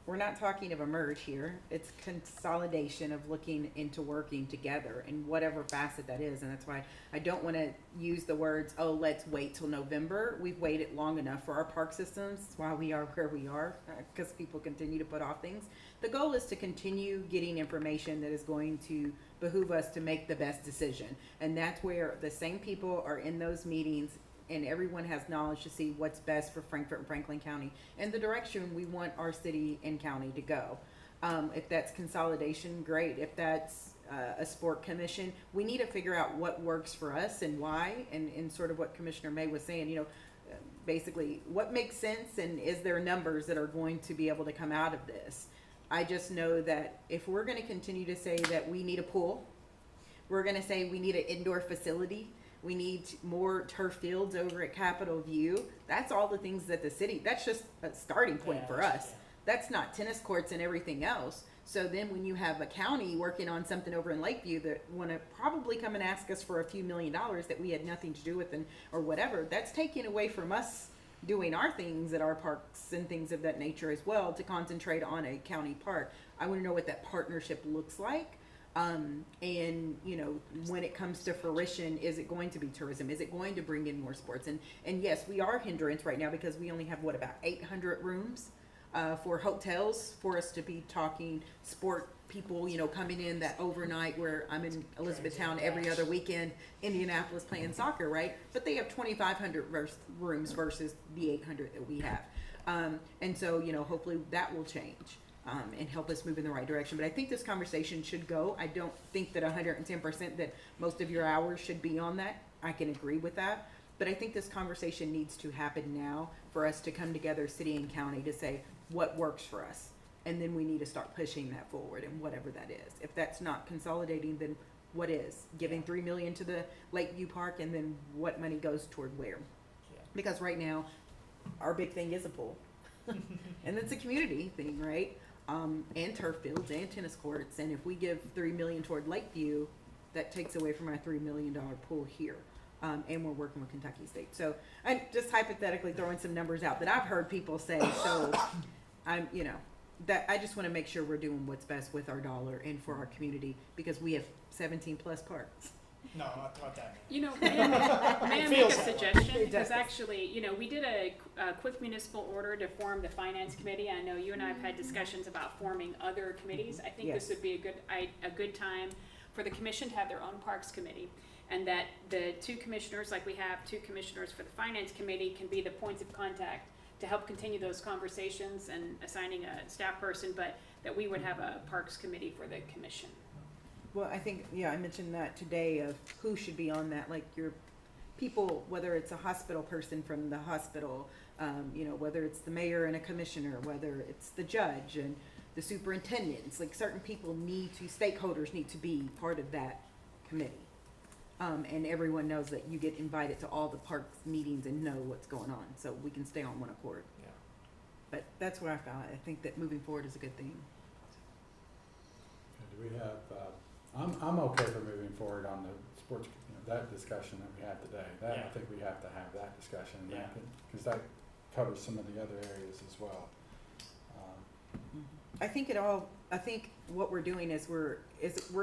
we're not talking of a merge here. It's consolidation of looking into working together in whatever facet that is. And that's why I don't want to use the words, oh, let's wait till November. We've waited long enough for our park systems. That's why we are where we are, because people continue to put off things. The goal is to continue getting information that is going to behoove us to make the best decision. And that's where the same people are in those meetings, and everyone has knowledge to see what's best for Frankfort and Franklin County and the direction we want our city and county to go. If that's consolidation, great. If that's a sport commission, we need to figure out what works for us and why, and sort of what Commissioner May was saying, basically what makes sense, and is there numbers that are going to be able to come out of this? I just know that if we're going to continue to say that we need a pool, we're going to say we need an indoor facility, we need more turf fields over at Capitol View. That's all the things that the city, that's just a starting point for us. That's not tennis courts and everything else. So then when you have a county working on something over in Lakeview that want to probably come and ask us for a few $1 million that we had nothing to do with, or whatever, that's taking away from us doing our things at our parks and things of that nature as well, to concentrate on a county park. I want to know what that partnership looks like. And when it comes to fruition, is it going to be tourism? Is it going to bring in more sports? And yes, we are hindrance right now because we only have about 800 rooms for hotels for us to be talking sport people, coming in that overnight, where I'm in Elizabethtown every other weekend, Indianapolis playing soccer, right? But they have 2,500 rooms versus the 800 that we have. And so, hopefully that will change. And help us move in the right direction. But I think this conversation should go. I don't think that 110% that most of your hours should be on that. I can agree with that. But I think this conversation needs to happen now for us to come together, city and county, to say what works for us. And then we need to start pushing that forward, and whatever that is. If that's not consolidating, then what is? Giving $3 million to the Lakeview Park, and then what money goes toward where? Yeah. Because right now, our big thing is a pool. And it's a community thing, right? And turf fields and tennis courts. And if we give $3 million toward Lakeview, that takes away from our $3 million pool here. And we're working with Kentucky State. So I'm just hypothetically throwing some numbers out that I've heard people say. So I'm, that I just want to make sure we're doing what's best with our dollar and for our community, because we have 17 plus parks. No, not that. May I make a suggestion? It does. Because actually, we did a quick municipal order to form the finance committee. I know you and I have had discussions about forming other committees. I think Yes. this would be a good time for the commission to have their own parks committee, and that the two commissioners, like we have two commissioners for the finance committee, can be the points of contact to help continue those conversations and assigning a staff person, but that we would have a parks committee for the commission. Well, I think, yeah, I mentioned that today of who should be on that, like your people, whether it's a hospital person from the hospital, you know, whether it's the mayor and a commissioner, whether it's the judge and the superintendents, like certain people stakeholders need to be part of that committee. And everyone knows that you get invited to all the parks meetings and know what's going on, so we can stay on one accord. Yeah. But that's where I found it. I think that moving forward is a good thing. Do we have, I'm okay for moving forward on the sports, that discussion that we had today. That, Yeah. I think we have to have that discussion, Yeah. because that covers some of the other areas as well. I think what we're doing is we're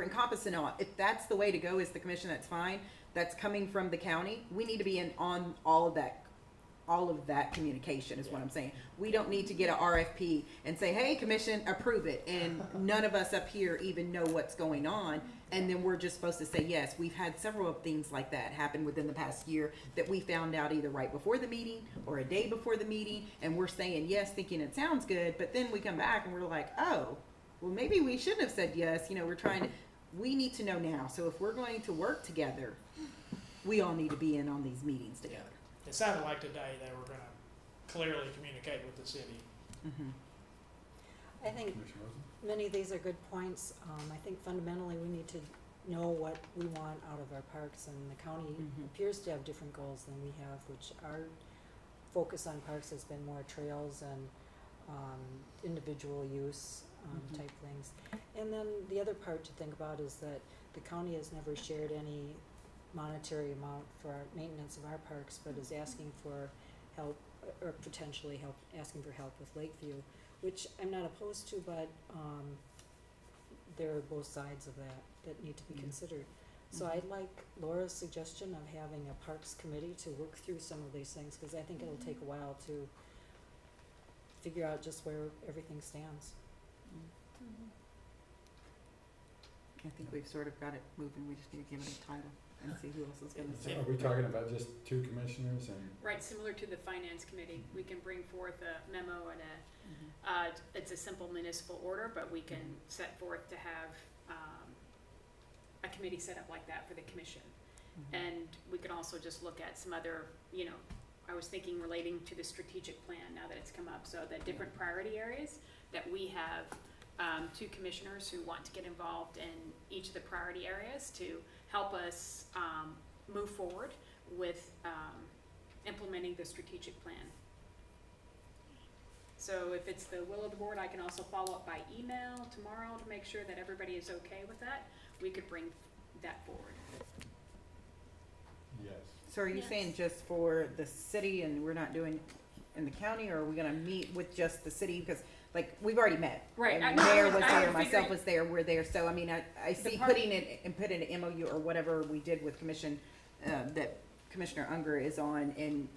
encompassing all. If that's the way to go is the commission, that's fine. That's coming from the county. We need to be on all of that communication is what I'm saying. We don't need to get a RFP and say, hey, commission, approve it. And none of us up here even know what's going on. And then we're just supposed to say yes. We've had several of things like that happen within the past year that we found out either right before the meeting or a day before the meeting. And we're saying yes, thinking it sounds good. But then we come back and we're like, oh, well, maybe we shouldn't have said yes. You know, we need to know now. So if we're going to work together, we all need to be in on these meetings together. It sounded like today they were gonna clearly communicate with the city. Mm-hmm. I think Commissioner Rosen? many of these are good points. I think fundamentally we need to know what we want out of our parks, and the county Mhm. appears to have different goals than we have, which our focus on parks has been more trails and individual use Mhm. type things. And then the other part to think about is that the county has never shared any monetary amount for our maintenance of our parks, but is asking for help, or potentially asking for help with Lakeview, which I'm not opposed to, but there are both sides of that need to be Yeah. considered. So Mhm. I'd like Laura's suggestion of having a parks committee to work through some of these things, because I think it'll take a while to figure out just where everything stands. I think we've sort of got it moving. We just need to give it a title and see who else is going to So say. are we talking about just two commissioners and? Right, similar to the finance committee, we can bring forth a memo and Mhm. it's a simple municipal order, but we can set forth to have, a committee set up like that for the commission. Mhm. And we can also just look at some other, I was thinking relating to the strategic plan now that it's come up, so the different priority areas that we have, two commissioners who want to get involved in each of the priority areas to help us, move forward with, implementing the strategic plan. So if it's the will of the board, I can also follow up by email tomorrow to make sure that everybody is okay with that. We could bring that forward. Yes. So are you Yes. saying just for the city and we're not doing in the county, or are we gonna meet with just the city? Because like, we've already met. Right, And I- Mayor I was there, figured- myself was there, we're there. So I mean, I see part- putting it and putting an MOU or whatever we did with commission, that Commissioner Unger is on, and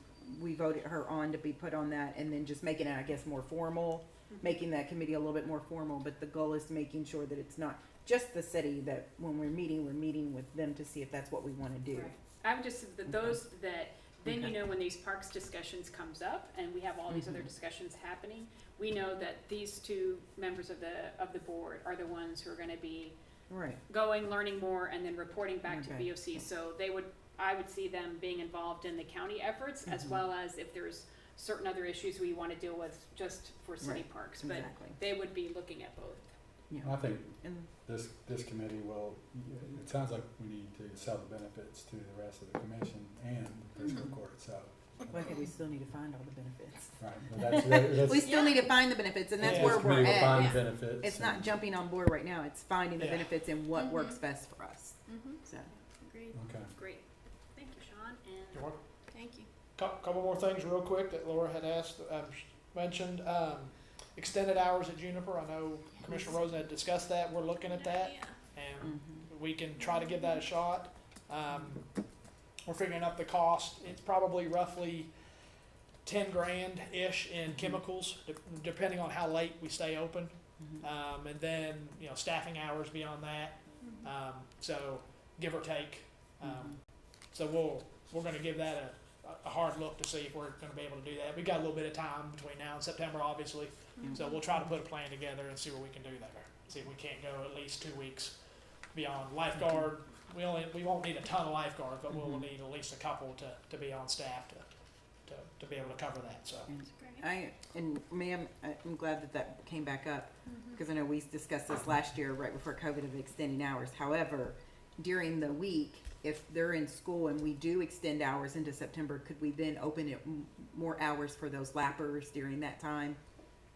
we voted her on to be put on that, and then just making it, I guess, more formal, making that committee a little bit more formal. But the goal is making sure that it's not just the city, that when we're meeting with them to see if that's what we wanna do. Right. I would just, those that, then Okay. when these parks discussions comes up, and we have all these other Mhm. discussions happening, we know that these two members of the board are the ones who are gonna be Right. going, learning more, and then reporting back to Okay. BOC. So I would see them being involved in the county efforts, as Mhm. well as if there's certain other issues we wanna deal with just for city Right. parks. But Exactly. they would be looking at both. Yeah. I think And this committee will, it sounds like we need to sell the benefits to the rest of the commission and the fiscal court, so. well, I think we still need to find all the benefits. Right, well, that's. We still need to find the benefits, and that's Yeah. where This we're committee will find at. the benefits. It's not jumping on board right now, it's finding the Yeah. benefits and what Mhm. works best for us, Mm-hmm. so. Agreed. Okay. Great. Thank you, Sean, You're and welcome. Thank you. Couple more things real quick that Laura had mentioned. Extended hours at Juniper. I know Commissioner Rosen had discussed that. We're looking at that, Yeah. and we can try to give that a shot. We're figuring out the cost. It's probably roughly 10 grand-ish in chemicals, depending on how late we stay open. Mhm. And then, staffing hours beyond that. So give or take. So we're gonna give that a hard look to see if we're gonna be able to do that. We got a little bit of time between now and September, obviously. So we'll try to put a plan together and see what we can do there. See if we can't go at least 2 weeks beyond lifeguard. We won't need a ton of lifeguards, but we'll need at least a couple to be on staff to be able to cover that, so. That's great. Ma'am, I'm glad that came back up, because I know we discussed this last year right before COVID of extending hours. However, during the week, if they're in school and we do extend hours into September, could we then open it more hours for those lappers during that time?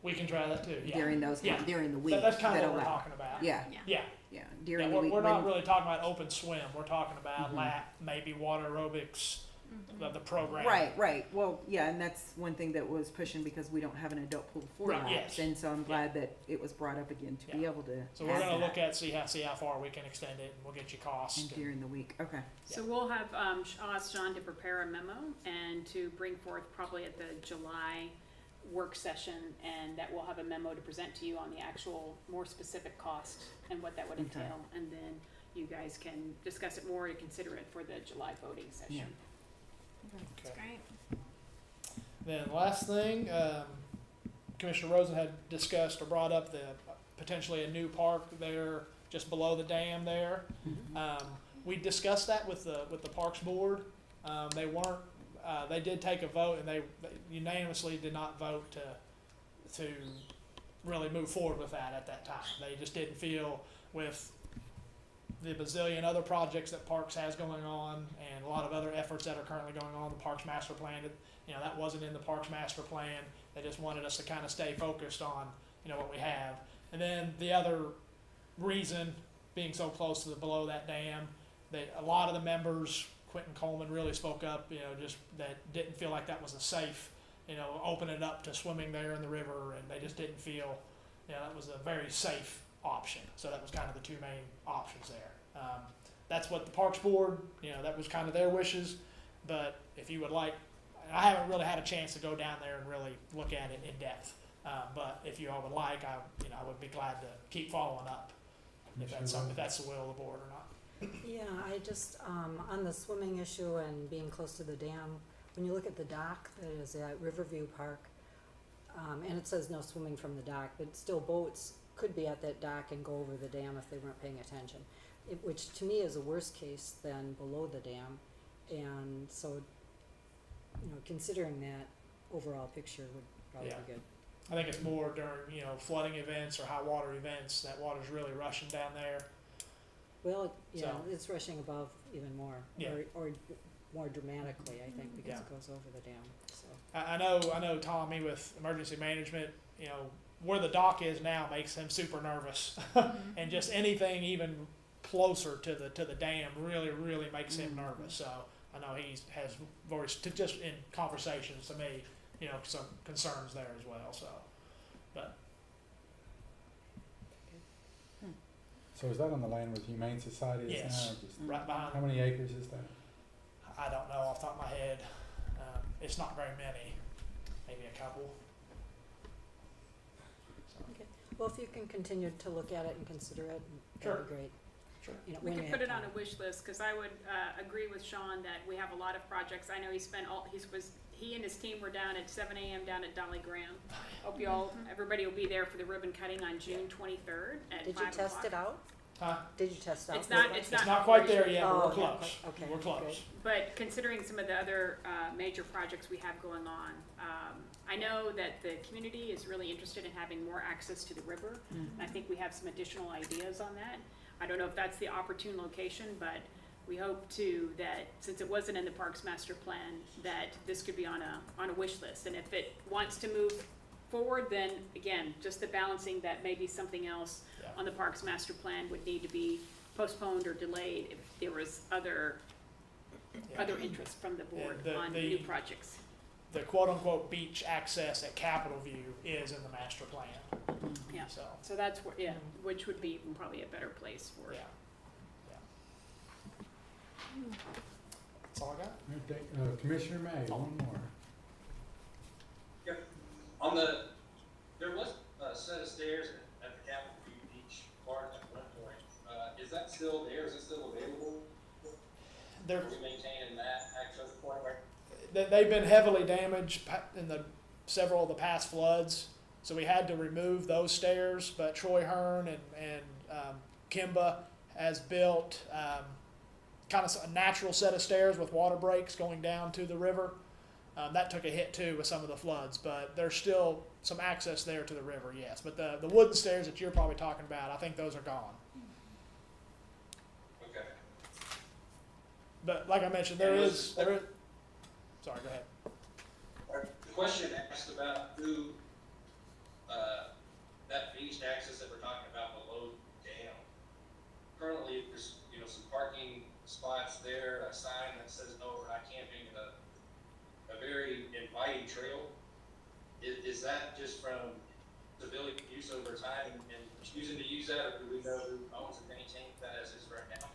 We can try that too, yeah. During those, Yeah. during the week? That's kind of that'll what we're allow- talking about. Yeah, Yeah. yeah, Yeah, during the week. we're not when- really talking about open swim. We're talking about lap, maybe water aerobics, the program. Right. Well, yeah, and that's one thing that was pushing because we don't have an adult pool for Right, laps. yes. And so I'm glad that it was brought up again to be Yeah. able to So we're add gonna that. look at, see how far we can extend it, and we'll get you costs. And during the week, okay. So we'll have, I'll ask John to prepare a memo and to bring forth probably at the July work session, and that we'll have a memo to present to you on the actual more specific cost and what that would Okay. entail. And then you guys can discuss it more and consider it for the July voting session. That's Okay. great. Then last thing, Commissioner Rosen had discussed or brought up the potentially a new park there just below the dam there. We discussed that with the Parks Board. They weren't. They did take a vote, and they unanimously did not vote to really move forward with that at that time. They just didn't feel with the bazillion other projects that Parks has going on and a lot of other efforts that are currently going on, the Parks Master Plan, that wasn't in the Parks Master Plan. They just wanted us to kind of stay focused on, what we have. And then the other reason, being so close to below that dam, that a lot of the members, Quentin Coleman really spoke up, just that didn't feel like that was a safe, open it up to swimming there in the river, and they just didn't feel, that was a very safe option. So that was kind of the two main options there. That's what the Parks Board, that was kind of their wishes. But if you would like, I haven't really had a chance to go down there and really look at it in depth. But if you all would like, I would be glad to keep following up if that's the will of the board or not. Yeah, I just, on the swimming issue and being close to the dam, when you look at the dock that is at Riverview Park, and it says no swimming from the dock, but still boats could be at that dock and go over the dam if they weren't paying attention, which to me is a worse case than below the dam. And so, considering that overall picture would probably be good. I think it's more during, flooding events or high water events, that water's really rushing down there. Well, yeah, So- it's rushing above even more, Yeah. or more dramatically, I think, because Yeah. it goes over the dam, so. I know Tommy with emergency management, where the dock is now makes him super nervous. And just anything even closer to the dam really makes him nervous. So I know he has voiced just in conversations to me, some concerns there as well, so. But So is that on the land where the Humane Society is Yes. now? Just- right behind, How many acres is that? I don't know off the top of my head, it's not very many, maybe a couple. So, Okay, well, if you can continue to look at it and consider it, Sure. that'd be great. Sure. We when you could have put it on a time. wish list, cause I would, agree with Sean that we have a lot of projects. I know he and his team were down at 7 a.m. down at Dolly Graham. Hope everybody will be there for the ribbon cutting on June 23rd at 5 Did you o'clock. test it out? Huh? Did you test out? It's not, the it's It's not. not quite there operational. yet, but Oh, we're okay, close. okay, We're close. great. But considering some of the other major projects we have going on, I know that the community is really interested in having more access to the river. And I think we have some additional ideas on that. I don't know if that's the opportune location, but we hope too that since it wasn't in the Parks Master Plan, that this could be on a wish list. And if it wants to move forward, then again, just the balancing that maybe something else Yeah. on the Parks Master Plan would need to be postponed or delayed if there was other interest from the board the- on the- new projects. The quote-unquote beach access at Capitol View is in the master plan. Yeah. So, So that's where, yeah, which would be probably a better place for it. yeah. That's all I got. Commissioner May, one more. There was a set of stairs at the Capitol View Beach Park at one point. Is is that still there? Is it still available? They're, Are we maintaining that access point? they've been heavily damaged in several of the past floods, so we had to remove those stairs. But Troy Hearn and Kimba has built kind of a natural set of stairs with water breaks going down to the river. That took a hit too with some of the floods, but there's still some access there to the river, yes. But the wooden stairs that you're probably talking about, I think those are gone. Okay. But like I mentioned, there is. Sorry, go ahead. The question asked about who, that beach access that we're talking about below dam. Currently, there's, some parking spots there, a sign that says no overnight camping, and a very inviting trail. Is that just from civilian use over time and choosing to use that, or do we know who owns and maintains that as is right now?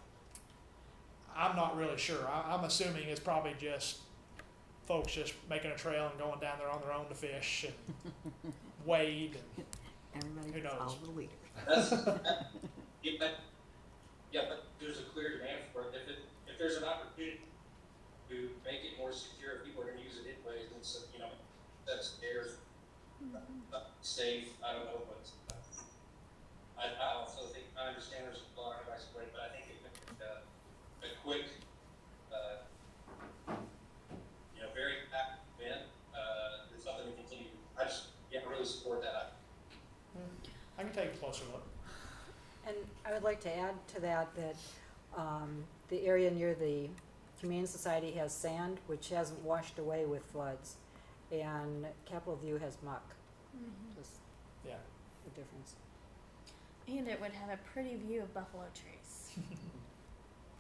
I'm not really sure. I'm assuming it's probably just folks just making a trail and going down there on their own to fish and wade. And who knows? That's, but there's a clear demand for it. If there's an opportunity to make it more secure, if people are going to use it anyways, and so, that's scares, safe. I don't know, but I also think I understand there's a lot of advice, but I think a quick, very active event is something to continue. I just really support that. I can take a closer look. And I would like to add to that the area near the Humane Society has sand, which hasn't washed away with floods, and Capitol View has muck. Just Yeah. the difference. And it would have a pretty view of buffalo trees.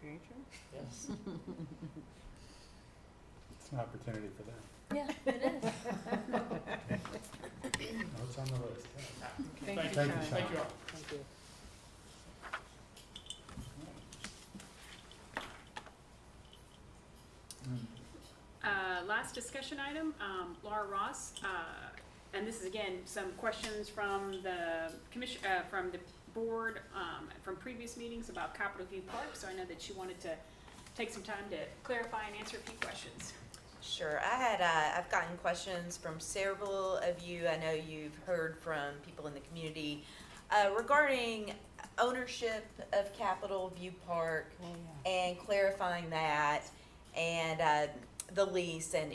Very true. Yes. It's an opportunity for them. Yeah, it is. Oh, it's on the list. Thank you. Thank you, Thank you all. Thank you. Last discussion item, Laura Ross, and this is again some questions from the commission, from the board, from previous meetings about Capitol View Park. So I know that you wanted to take some time to clarify and answer a few questions. Sure. I've gotten questions from several of you. I know you've heard from people in the community regarding ownership of Capitol View Park and clarifying that, and the lease, and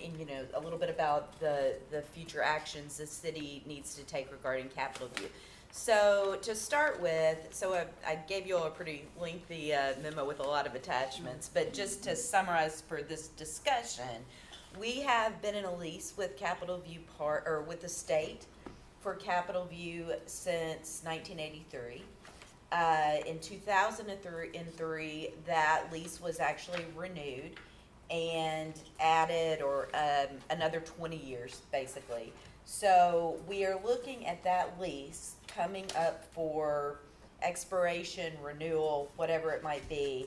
a little bit about the future actions the city needs to take regarding Capitol View. So to start with, I gave you all a pretty lengthy memo with a lot of attachments, but just to summarize for this discussion, we have been in a lease with Capitol View Park, or with the state, for Capitol View since 1983. In 2003, that lease was actually renewed and added, or another 20 years, basically. So we are looking at that lease coming up for expiration, renewal, whatever it might be,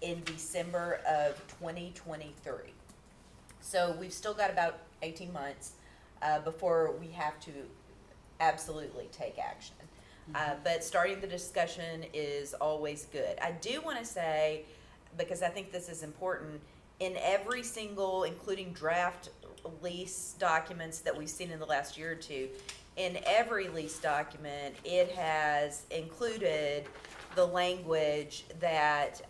in December of 2023. So we've still got about 18 months before we have to absolutely take action. But starting the discussion is always good. I do want to say, because I think this is important, in every single, including draft lease documents that we've seen in the last year or two, in every lease document, it has included the language that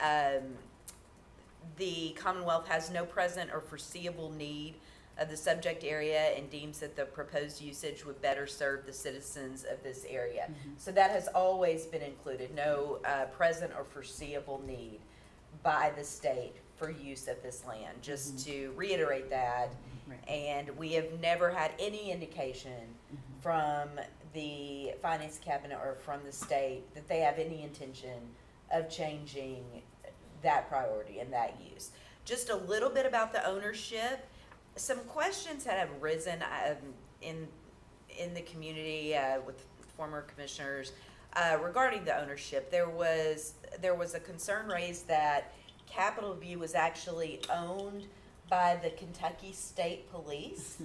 the Commonwealth has no present or foreseeable need of the subject area and deems that the proposed usage would better serve the citizens of this area. So that has always been included, no present or foreseeable need by the state for use of this land, just to reiterate that. Right. And we have never had any indication from the finance cabinet or from the state that they have any intention of changing that priority and that use. Just a little bit about the ownership. Some questions that have risen in the community with former commissioners regarding the ownership. There was a concern raised that Capitol View was actually owned by the Kentucky State Police,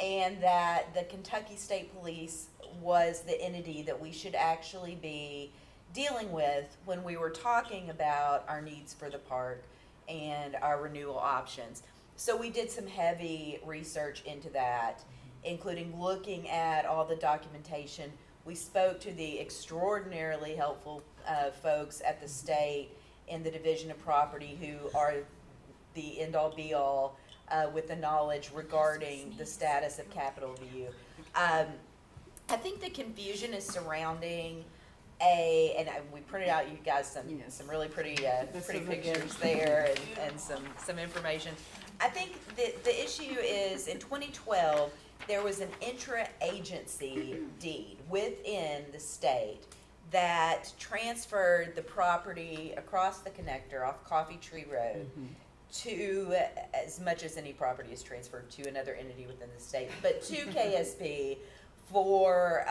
and that the Kentucky State Police was the entity that we should actually be dealing with when we were talking about our needs for the park and our renewal options. So we did some heavy research into that, including looking at all the documentation. We spoke to the extraordinarily helpful folks at the state in the Division of Property, who are the end-all be-all with the knowledge regarding the status of Capitol View. I think the confusion is surrounding we printed out you guys some really pretty pictures there and some information. I think the issue is in 2012 there was an intra-agency deed within the state that transferred the property across the connector off Coffee Tree Road to, as much as any property is transferred to another entity within the state, but to KSP for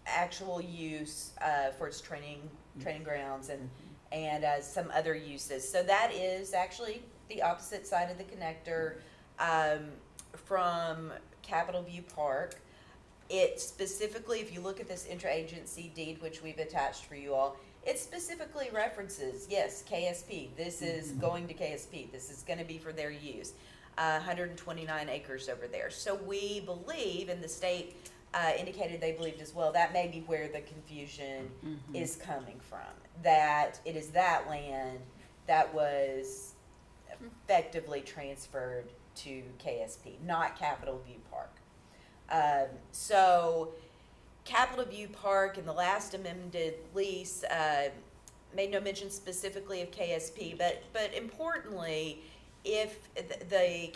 actual use for its training grounds and some other uses. So that is actually the opposite side of the connector from Capitol View Park. It specifically, if you look at this interagency deed, which we've attached for you all, it specifically references, yes, KSP. This is going to KSP. This is going to be for their use. 129 acres over there. So we believe, and the state indicated they believed as well, that may be where the confusion is coming from. That it is that land that was effectively transferred to KSP, not Capitol View Park. So Capitol View Park in the last amended lease made no mention specifically of KSP, but importantly, if the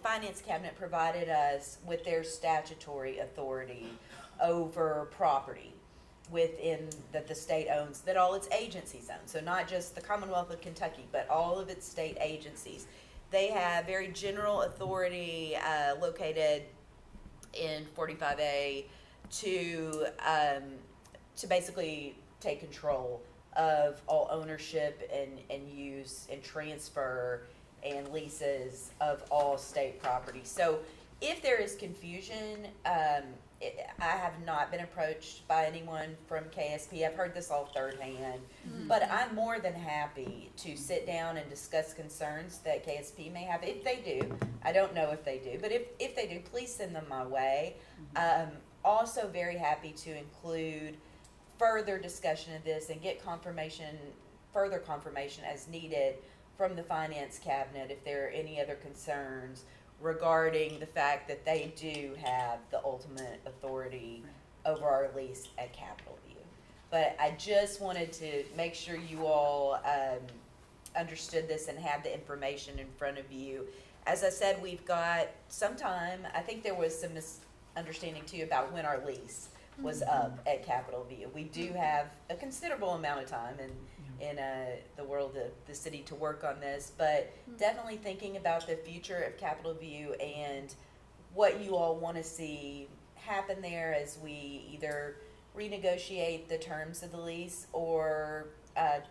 finance cabinet provided us with their statutory authority over property within that the state owns, that all its agencies own, so not just the Commonwealth of Kentucky, but all of its state agencies. They have very general authority located in 45A to basically take control of all ownership and use and transfer and leases of all state property. So if there is confusion, I have not been approached by anyone from KSP. I've heard this all third hand, but I'm more than happy to sit down and discuss concerns that KSP may have. If they do, I don't know if they do, but if they do, please send them my way. Also very happy to include further discussion of this and get further confirmation as needed from the finance cabinet if there are any other concerns regarding the fact that they do have the ultimate authority over our lease at Capitol View. But I just wanted to make sure you all understood this and have the information in front of you. As I said, we've got some time. I think there was some misunderstanding too about when our lease was up at Capitol View. We do have a considerable amount of time in the world of the city to work on this, but definitely thinking about the future of Capitol View and what you all want to see happen there as we either renegotiate the terms of the lease or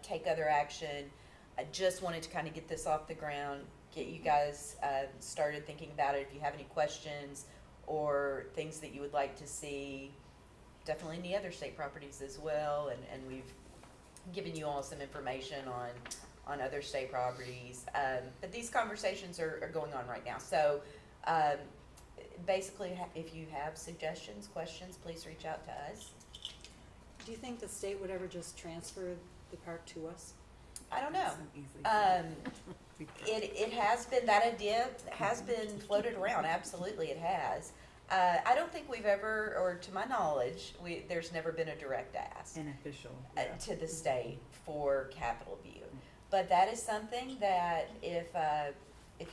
take other action. I just wanted to kind of get this off the ground, get you guys started thinking about it. If you have any questions or things that you would like to see, definitely any other state properties as well, and we've given you all some information on other state properties. But these conversations are going on right now. So basically, if you have suggestions, questions, please reach out to us. Do you think the state would ever just transfer the park to us? I don't know. It has been, that idea has been floated around. Absolutely, it has. I don't think we've ever, or to my knowledge, there's never been a direct ask An official. to the state for Capitol View. But that is something that if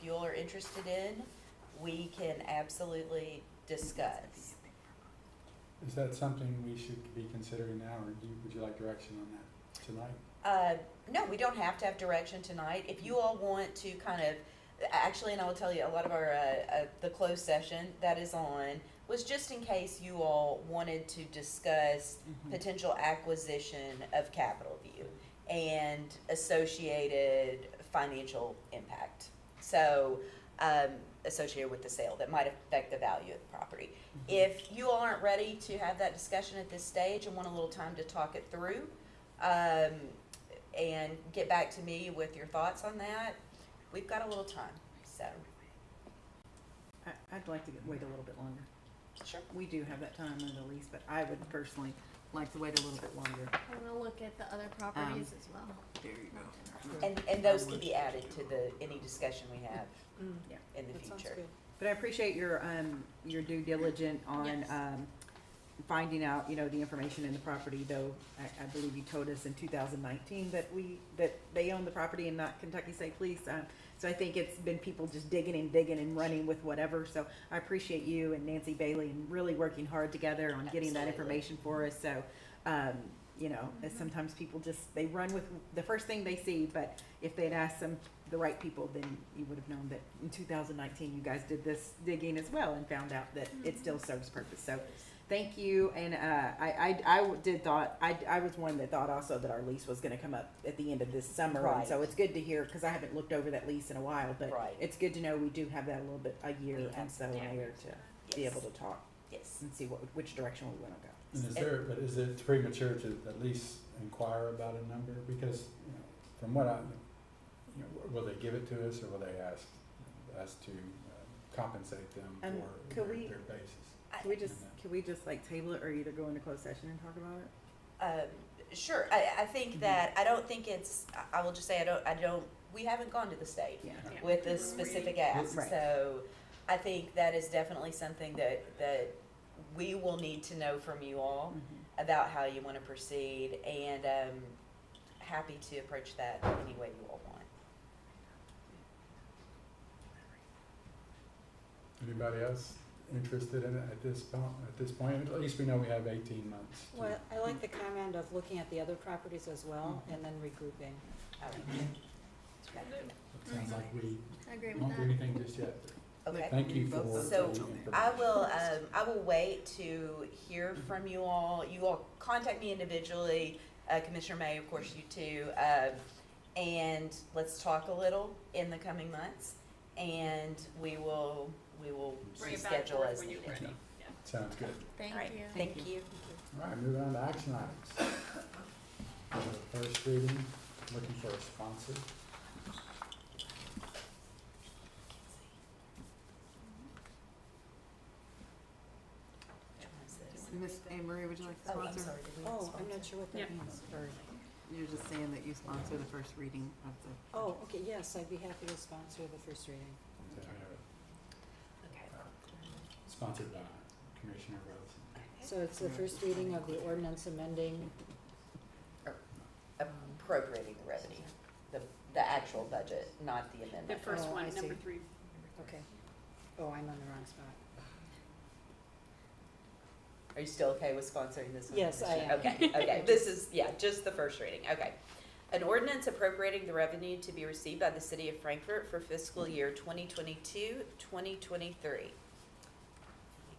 you all are interested in, we can absolutely discuss. Is that something we should be considering now, or would you like direction on that tonight? No, we don't have to have direction tonight. If you all want to kind of, actually, and I will tell you, a lot of our, the closed session that is on was just in case you all wanted to discuss potential acquisition of Capitol View and associated financial impact. So, associated with the sale that might affect the value of the property. If you all aren't ready to have that discussion at this stage and want a little time to talk it through, and get back to me with your thoughts on that. We've got a little time, so. I'd like to wait a little bit longer. Sure. We do have that time in the lease, but I would personally like to wait a little bit longer. I'm gonna look at the other properties as well. There you go. And those can be added to any discussion we have Yeah. in the That sounds future. good. But I appreciate your due diligence on, Yes. finding out, you know, the information in the property, though I believe you told us in 2019 that they own the property and not Kentucky State Police. So I think it's been people just digging and running with whatever. So I appreciate you and Nancy Bailey and really working hard together on getting that Absolutely. information for us. So, you know, as sometimes people just, they run with the first thing they see, but if they'd asked the right people, then you would have known that in 2019 you guys did this digging as well and found out that it still serves purpose. So thank you. And I was one that thought also that our lease was going to come up at the end of this summer. And so Right. it's good to hear, because I haven't looked over that lease in a while, but Right. it's good to know we do have that a little bit, a year We and have- so yeah. later to be Yes. able to talk Yes. and see which direction we want to go. And is it premature to at least inquire about a number? Because, you know, from what will they give it to us, or will they ask us to compensate them for could we- their basis? Can we just like table it or either go into closed session and talk about it? Sure. I think that, I don't think it's, I will just say, we haven't gone to the state Yeah. Yeah. with this specific ask. Right. So I think that is definitely something that we will need to know from you all about how you want to proceed, and happy to approach that any way you all want. Anybody else interested in it at this point? At least we know we have 18 months. to- Well, I like the comment of looking at the other properties as well and then regrouping. I like It sounds like we I agree with won't do that. anything just yet. Okay. Thank you for the So information. I will wait to hear from you all. You all contact me individually, Commissioner May, of course, you too. And let's talk a little in the coming months, and we will Bring it back reschedule forth as when you're needed. ready. Yeah. Sounds good. Thank All right, you. thank you. All right, moving on to action items. First reading, looking for a sponsor. Miss Anne Marie, would you like to Oh, I'm sponsor? sorry, did we Oh, I'm sponsor? not sure what Yeah. that means. Or, You're just saying that you sponsor the first reading of the. oh, okay, yes, I'd be happy to sponsor the first reading. Okay. Sponsored by Commissioner Wilson. So it's the first reading of the ordinance amending, Appropriating the revenue, the actual budget, not the The amendment. first Oh, I one, number see. 3. okay. Oh, I'm on the wrong spot. Are you still okay with sponsoring this one? Yes, I am. Okay, this is, just the first reading, okay. An ordinance appropriating the revenue to be received by the city of Frankfort for fiscal year 2022, 2023. Let me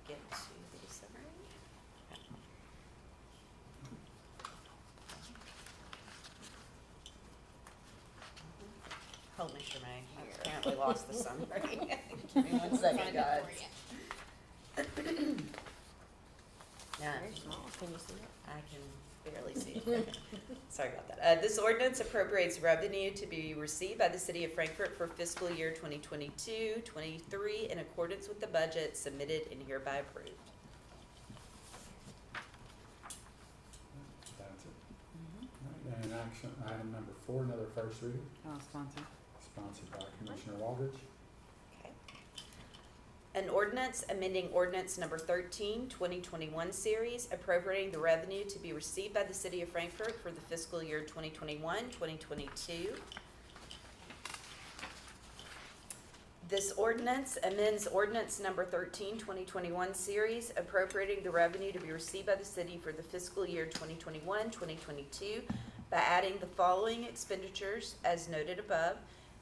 get to the summary. Oh, Mr. May, I apparently lost the summary. Give me 1 second, guys. Yeah. Can you see it? I can barely see it. Sorry about that. This ordinance appropriates revenue to be received by the city of Frankfort for fiscal year 2022-23 in accordance with the budget submitted and hereby approved. That's it. All right, and action item number 4, another first reading, I'll sponsor. sponsored by Commissioner Waldridge. Okay. An ordinance amending ordinance number 13, 2021 series, appropriating the revenue to be received by the city of Frankfort for the fiscal year 2021-2022. This ordinance amends ordinance number 13, 2021 series, appropriating the revenue to be received by the city for the fiscal year 2021-2022 by adding the following expenditures as noted above.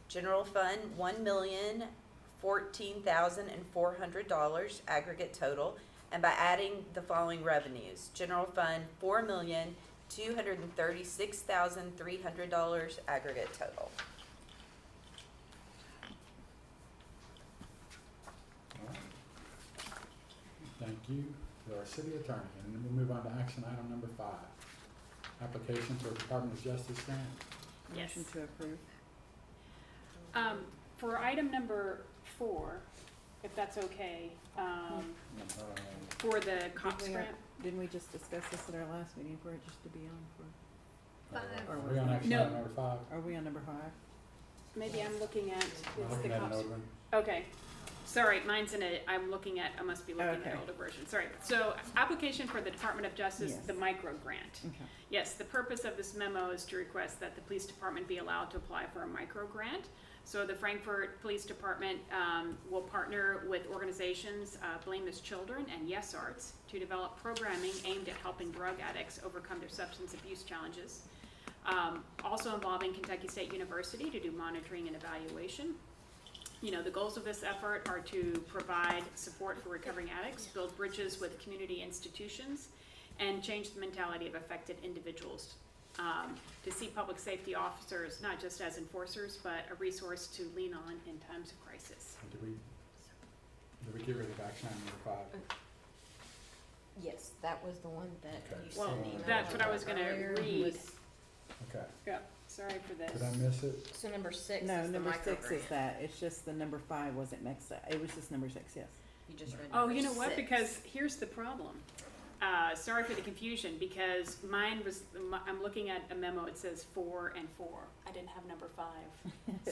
General fund, $1,014,400 aggregate total, and by adding the following revenues. General fund, $4,236,300 aggregate total. All right. Thank you to our city attorney, and then we'll move on to action item number 5. application for Department of Justice grant. Yes. Motion to approve. For item number 4, if that's okay, for the COPS we, grant. Didn't we just discuss this at our last meeting for it just to be on for? Are we on action No. item number 5? Are we on number 5? Maybe I'm looking at, I'm it's the looking at an COPS. old one. Okay, sorry, mine's in a, I must be looking at Okay. an older version, sorry. So, application for the Department of Justice, Yes. the micro grant. Okay. Yes, the purpose of this memo is to request that the police department be allowed to apply for a micro grant. So the Frankfort Police Department will partner with organizations, Blame Is Children and Yes Arts, to develop programming aimed at helping drug addicts overcome their substance abuse challenges. Also involving Kentucky State University to do monitoring and evaluation. You know, the goals of this effort are to provide support for recovering addicts, build bridges with community institutions, and change the mentality of affected individuals. To see public safety officers not just as enforcers, but a resource to lean on in times of crisis. Did we get rid of action item number 5? Yes, that was the one that Okay. you Well, sent me. that's what I was gonna earlier read. was- Okay. Yeah, sorry for this. Did I miss it? So number 6 No, is the number micro 6 grant. is that. It's just the number 5 wasn't mixed up. It was just number 6, yes. You just read Oh, number you know what, 6. because here's the problem. Sorry for the confusion, because mine was, I'm looking at a memo, it says 4 and 4. I didn't have number 5.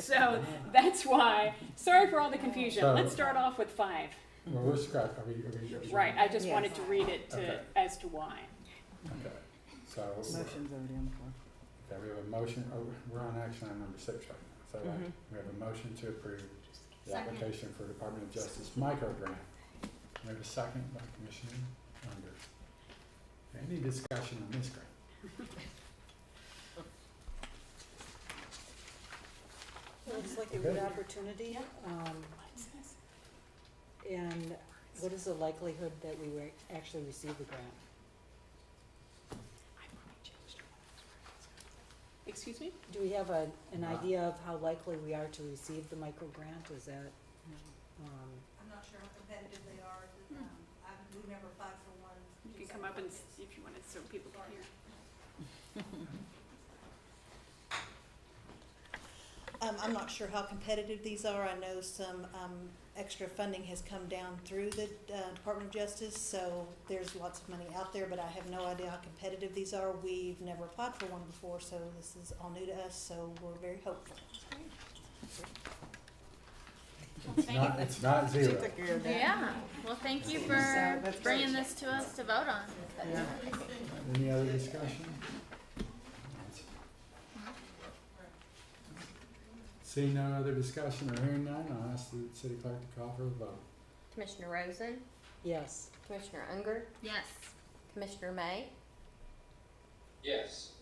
So that's why, sorry for all the confusion. So- Let's start off with 5. Well, we're scrap, are we? Right, I just Yeah. wanted to read it Okay. as to why. Okay, so, Motion's already on the floor. okay, we have a motion, we're on action item number 6 right now. So Mhm. we have a motion to approve the Second. application for Department of Justice micro grant. We have a second by Commissioner Unger. Any discussion on this grant? Looks like a Okay. good opportunity. And what is the likelihood that we will actually receive the grant? Excuse me? Do we have an Wow. idea of how likely we are to receive the micro grant? Is that, I'm not sure how competitive they are, we've never applied for one. You can come up and see if you wanted, so people can hear. I'm not sure how competitive these are. I know some extra funding has come down through the Department of Justice, so there's lots of money out there, but I have no idea how competitive these are. We've never applied for one before, so this is all new to us, so we're very hopeful. It's not She 0. took care of that. Yeah, well, thank you for that's bringing this to us to vote on. Yeah. Any other discussion? Seeing no other discussion or hearing none, I'll ask the city clerk to call for a vote. Commissioner Rosen, yes. Commissioner Unger, Yes. Commissioner May, Yes.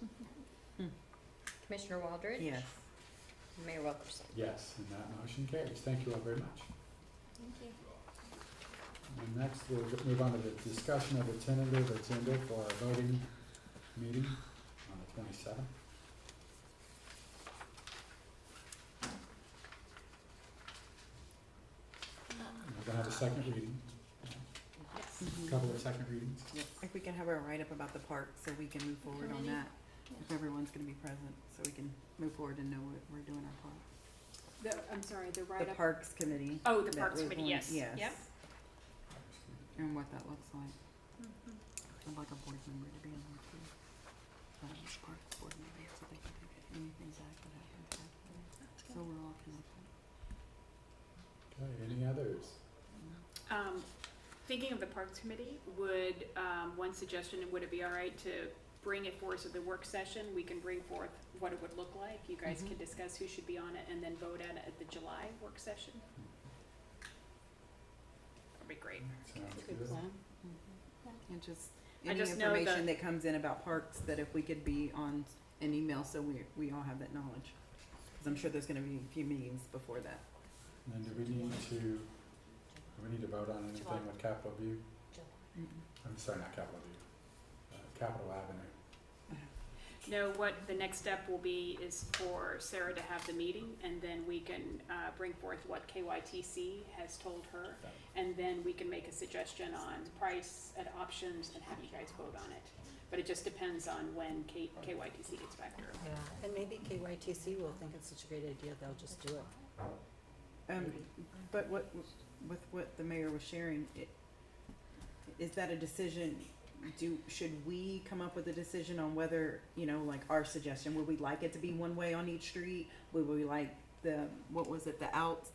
Commissioner Waldridge. Yes. Mayor Wilkerson. Yes, and that motion carries. Thank you all very much. Thank you. And next, we'll move on to the discussion of the tentative agenda for our voting meeting on the 27th. We're gonna have a second reading, a couple of second readings. If we can have a write-up about the park so we can move forward on that. If everyone's gonna be present, so we can move forward and know what we're doing our part. I'm sorry, the The write-up. Parks Committee. Oh, the that Parks we're Committee, going- yes. Yes. Yep. And what that looks like. I'd like a board member to be on there too. Parks board member, so they can take anything back that happens. So we're all connected. Okay, any others? Thinking of the Parks Committee, would, one suggestion, would it be all right to bring it forward to the work session? We can bring forth what it would look like. You guys can discuss who should be on it and then vote at it at the July work session. That'd be great. Sounds Good good. plan. And just I any just know information that- that comes in about parks, that if we could be on an email, so we all have that knowledge. Cause I'm sure there's gonna be a few meetings before that. And do we need to vote on anything with Capitol View? I'm sorry, not Capitol View, Capitol Avenue. No, what the next step will be is for Sarah to have the meeting, and then we can bring forth what KYTC has told her, and then we can make a suggestion on price and options and have you guys vote on it. but it just depends on when KYTC gets back here. Yeah, and maybe KYTC will think it's such a great idea, they'll just do it. But with what the mayor was sharing, is that a decision? Should we come up with a decision on whether, like our suggestion, would we like it to be one way on each street? Would we like the out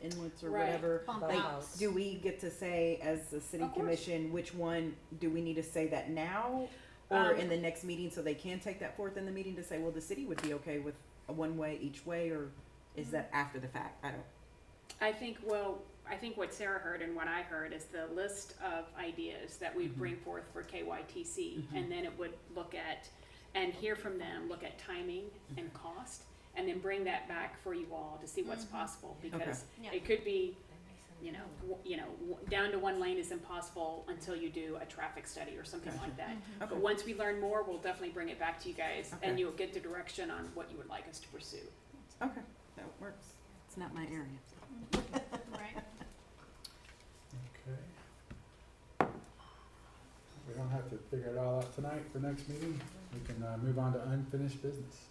inlets or Right. whatever? Bump Like, outs. do we get to say as the city Of course. commission, which one, do we need to say that now? Or Um, in the next meeting, so they can take that forth in the meeting to say, well, the city would be okay with a one way each way, or is that after the fact? I think what Sarah heard and what I heard is the list of ideas that we bring forth for KYTC, and then it would look at and hear from them, look at timing and cost, and then bring that back for you all to see what's possible, because Yeah. it could be, down to one lane is impossible until you do a traffic study or something like that. Okay. But once we learn more, we'll definitely bring it back to you guys, and Okay. you'll get the direction on what you would like us to pursue. Okay, that works. It's not my area. Right. Okay. We don't have to figure it all out tonight for next meeting. We can move on to unfinished business.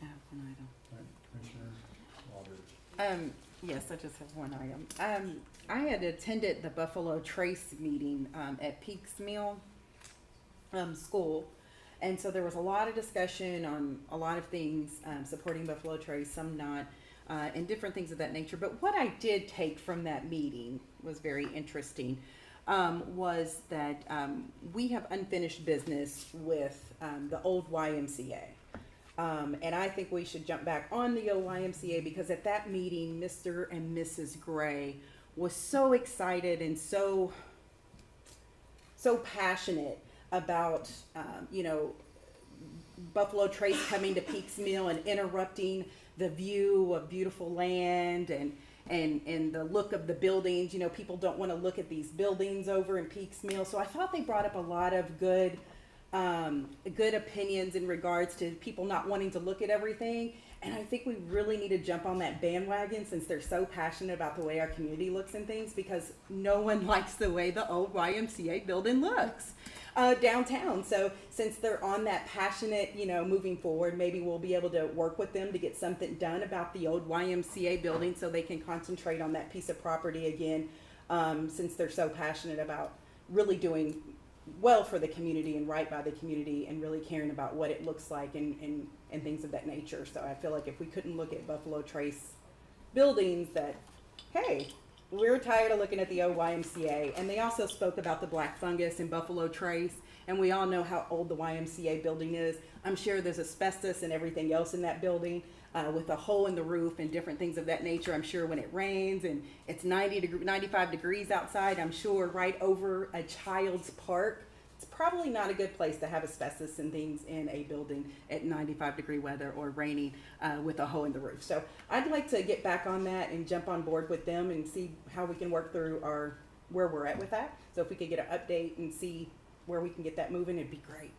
I have one item. Right, Commissioner Waldridge. Yes, I just have one item. I had attended the Buffalo Trace meeting at Peaks Mill School, and so there was a lot of discussion on a lot of things supporting Buffalo Trace, some not, and different things of that nature. But what I did take from that meeting was very interesting. Was that we have unfinished business with the old YMCA. And I think we should jump back on the YMCA, because at that meeting, Mr. and Mrs. Gray was so excited and so passionate about, Buffalo Trace coming to Peaks Mill and interrupting the view of beautiful land and the look of the buildings. People don't want to look at these buildings over in Peaks Mill. So I thought they brought up a lot of good opinions in regards to people not wanting to look at everything. And I think we really need to jump on that bandwagon, since they're so passionate about the way our community looks and things, because no one likes the way the old YMCA building looks downtown. So since they're on that passionate, moving forward, maybe we'll be able to work with them to get something done about the old YMCA building, so they can concentrate on that piece of property again, since they're so passionate about really doing well for the community and right by the community, and really caring about what it looks like and things of that nature. So I feel like if we couldn't look at Buffalo Trace buildings, that, hey, we're tired of looking at the old YMCA. And they also spoke about the black fungus in Buffalo Trace, and we all know how old the YMCA building is. I'm sure there's asbestos and everything else in that building, with a hole in the roof and different things of that nature. I'm sure when it rains and it's 95 degrees outside, I'm sure right over a child's park, it's probably not a good place to have asbestos and things in a building at 95-degree weather or raining with a hole in the roof. So I'd like to get back on that and jump on board with them and see how we can work through where we're at with that. So if we could get an update and see where we can get that moving, it'd be great.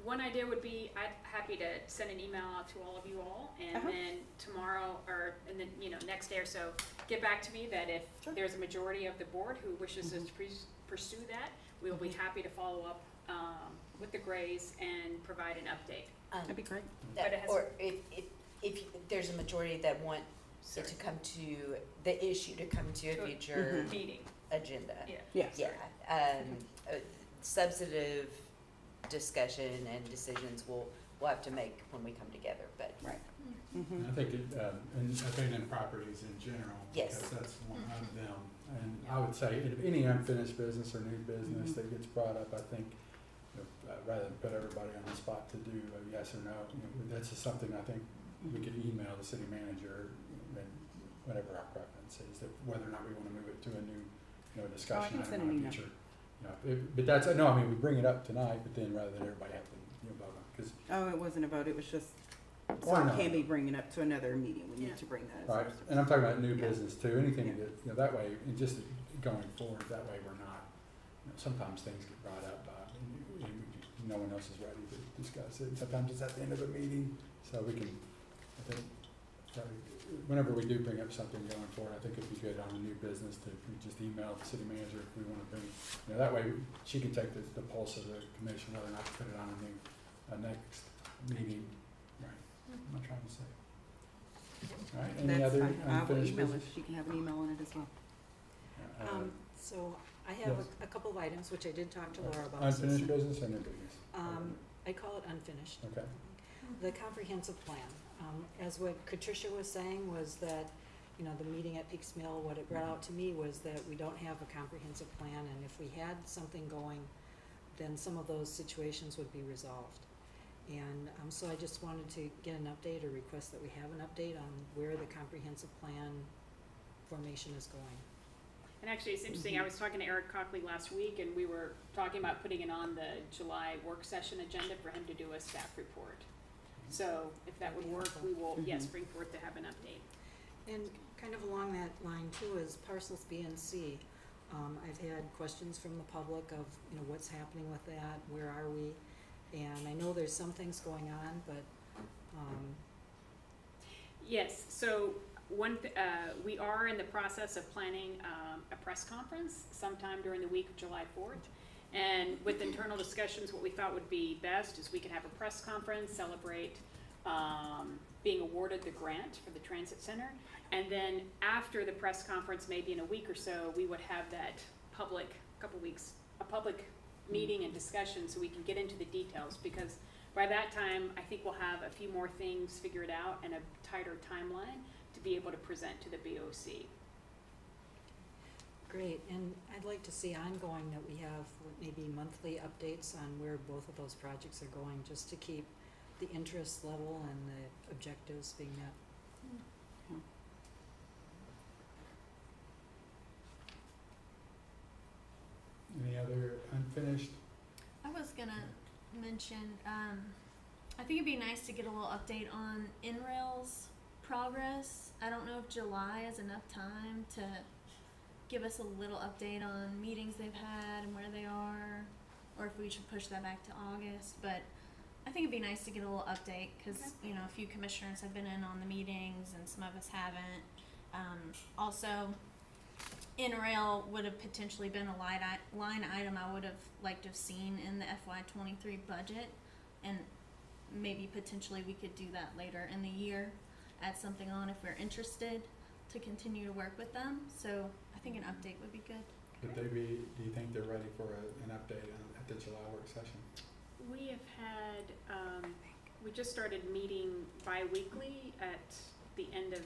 One idea would be, I'm happy to send an email out to all of you all, and then tomorrow, and then, next day or so, get back to me that if there's a majority of the board who wishes us to pursue that, we will be happy to follow up with the Grays and provide an update. That'd be great. But it has- Or if there's a majority that want it to come to, the issue to come to a future Meeting. agenda. Yeah. Yes. Yeah, substantive discussion and decisions we'll have to make when we come together, but. Right. I think and abandoned properties in general, Yes. because that's one of them. And I would say, if any unfinished business or new business that gets brought up, I think, rather than put everybody on the spot to do a yes or no, that's just something I think we could email the city manager, and whatever our preference is, that whether or not we want to move it to a new, discussion can send item an in email. the future. But that's, no, I mean, we bring it up tonight, but then rather than everybody have to, vote on, because, Oh, it wasn't a vote, it was just, so Why it not? can be bringing up to another meeting, we need to bring that. right, as and I'm talking about new Yeah. business too, anything Yeah. that, that way, and just going forward, that way we're not, sometimes things get brought up, no one else is ready to discuss it, sometimes it's at the end of a meeting, so we can, I think, whenever we do bring up something going forward, I think it'd be good on a new business to just email the city manager if we wanna bring, that way she can take the pulse of the commission, whether or not to put it on a next meeting. Right, what am I trying to say? All right, any That's other fine. I will unfinished email business? it. She can have an email on it as well. So I have Yes. a couple of items, which I did talk to Laura about. Unfinished business or new business? I call it unfinished. Okay, The comprehensive plan, as what Patricia was saying was that, the meeting at Peaks Mill, what it brought out to me was that we don't have a comprehensive plan, and if we had something going, then some of those situations would be resolved. And, so I just wanted to get an update or request that we have an update on where the comprehensive plan formation is going. And actually, it's interesting, I was talking to Eric Cockley last week, and we were talking about putting it on the July work session agenda for him to do a staff report. So if that would work, we will, yes, bring forth to have an update. And kind of along that line too is parcels B and C. I've had questions from the public of, what's happening with that, where are we? And I know there's some things going on, but, Yes, so we are in the process of planning a press conference sometime during the week of July 4th. And with internal discussions, what we thought would be best is we could have a press conference, celebrate being awarded the grant for the transit center. And then after the press conference, maybe in a week or so, we would have that a public meeting and discussion so we can get into the details. Because by that time, I think we'll have a few more things figured out and a tighter timeline to be able to present to the BOC. great, and I'd like to see ongoing that we have maybe monthly updates on where both of those projects are going, just to keep the interest level and the objectives being met. any other unfinished? I was gonna mention, I think it'd be nice to get a little update on NREL's progress. I don't know if July is enough time to give us a little update on meetings they've had and where they are, or if we should push that back to August, but I think it'd be nice to get a little update, cause, a few commissioners have been in on the meetings and some of us haven't. Also, NREL would have potentially been a line item I would have liked to have seen in the FY23 budget, and maybe potentially we could do that later in the year, add something on if we're interested to continue to work with them. So I think an update would be good. Could they be, do you think they're ready for an update at the July work session? We have had, we just started meeting bi-weekly at the end of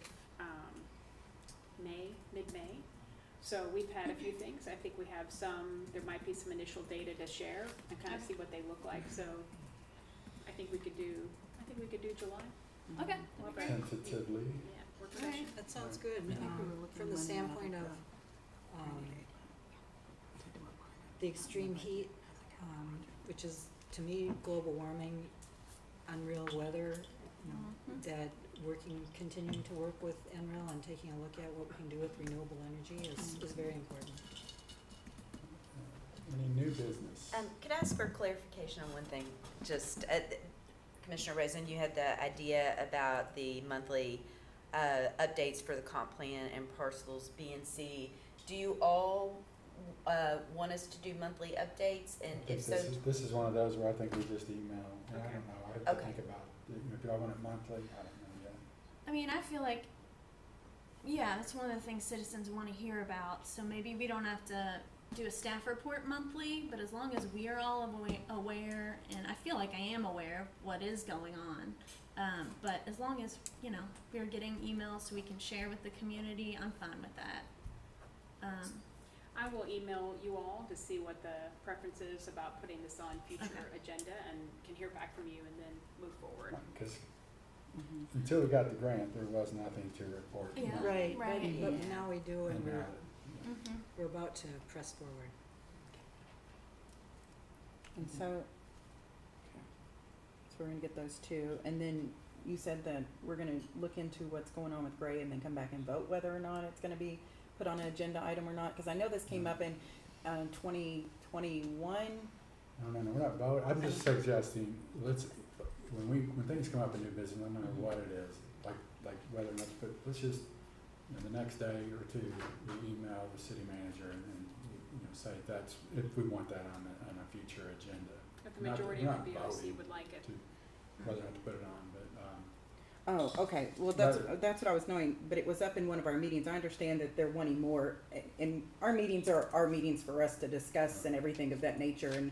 mid-May. So we've had a few things. I think we have there might be some initial data to share and kind of see what they look like. So I think we could do July. Okay. We'll have a- Tentatively? Yeah, work session. Alright. That sounds good. I think we were looking From the Monday, standpoint not of the extreme heat, which is to me global warming, unreal weather, that continuing to work with NREL and taking a look at what we can do with renewable energy is very important. Any new business? Could I ask for clarification on one thing? Just, Commissioner Rosen, you had the idea about the monthly updates for the comp plan and parcels B and C. Do you all want us to do monthly updates? And if so, This is one of those where I think we just email. I Okay. don't know, I have to Okay. think about, do I want it monthly? I don't know yet. I mean, I feel like, that's one of the things citizens want to hear about. So maybe we don't have to do a staff report monthly, but as long as we are all aware, and I feel like I am aware of what is going on, but as long as, we're getting emails so we can share with the community, I'm fine with that. I will email you all to see what the preference is about putting this on future agenda, and can hear back from you and then move forward. Because until we got the grant, there was nothing to report. Yeah. Right, Right. but now we do, and And now, we're about to press forward. And so we're gonna get those two, and then you said that we're gonna look into what's going on with Gray and then come back and vote whether or not it's gonna be put on an agenda item or not, cause I know this came up in 2021. no, we're not voting. I'm just suggesting, when things come up in new business, no matter what it is, like like whether or not to put, let's just, the next day or two, we email the city manager and say that's, if we want that on a future agenda. If the Not- majority we're of not the BOC voting would like it. to whether or not to put it on, but, Oh, okay, well, that's what I was knowing, but it was up in one of our meetings, I understand that they're wanting more, and our meetings are our meetings for us to discuss and everything of that nature, and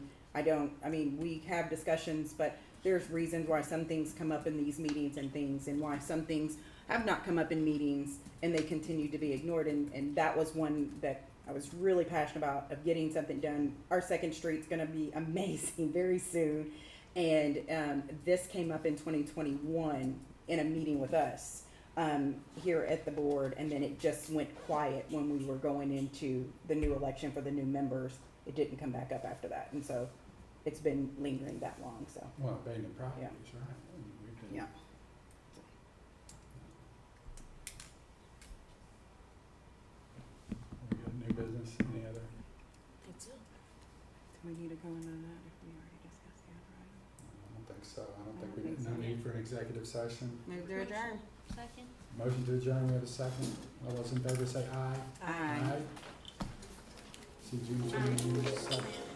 we have discussions, but there's reasons why some things come up in these meetings and why some things have not come up in meetings, and they continue to be ignored, and that was one that I was really passionate about, of getting something done. Our Second Street's gonna be amazing very soon, and, this came up in 2021 in a meeting with us, here at the board, and then it just went quiet when we were going into the new election for the new members. It didn't come back up after that, and so it's been lingering that long, so. well, abandoned properties, right? We've been- Yeah. We got new business, any other? It's Do we need to go into that if we already discussed the other item? I don't think so. I don't I think don't we, think no so. need for an executive session. Move to adjourn. Second. Motion to adjourn, we have a second. All those in favor say aye. Aye. See June 22nd.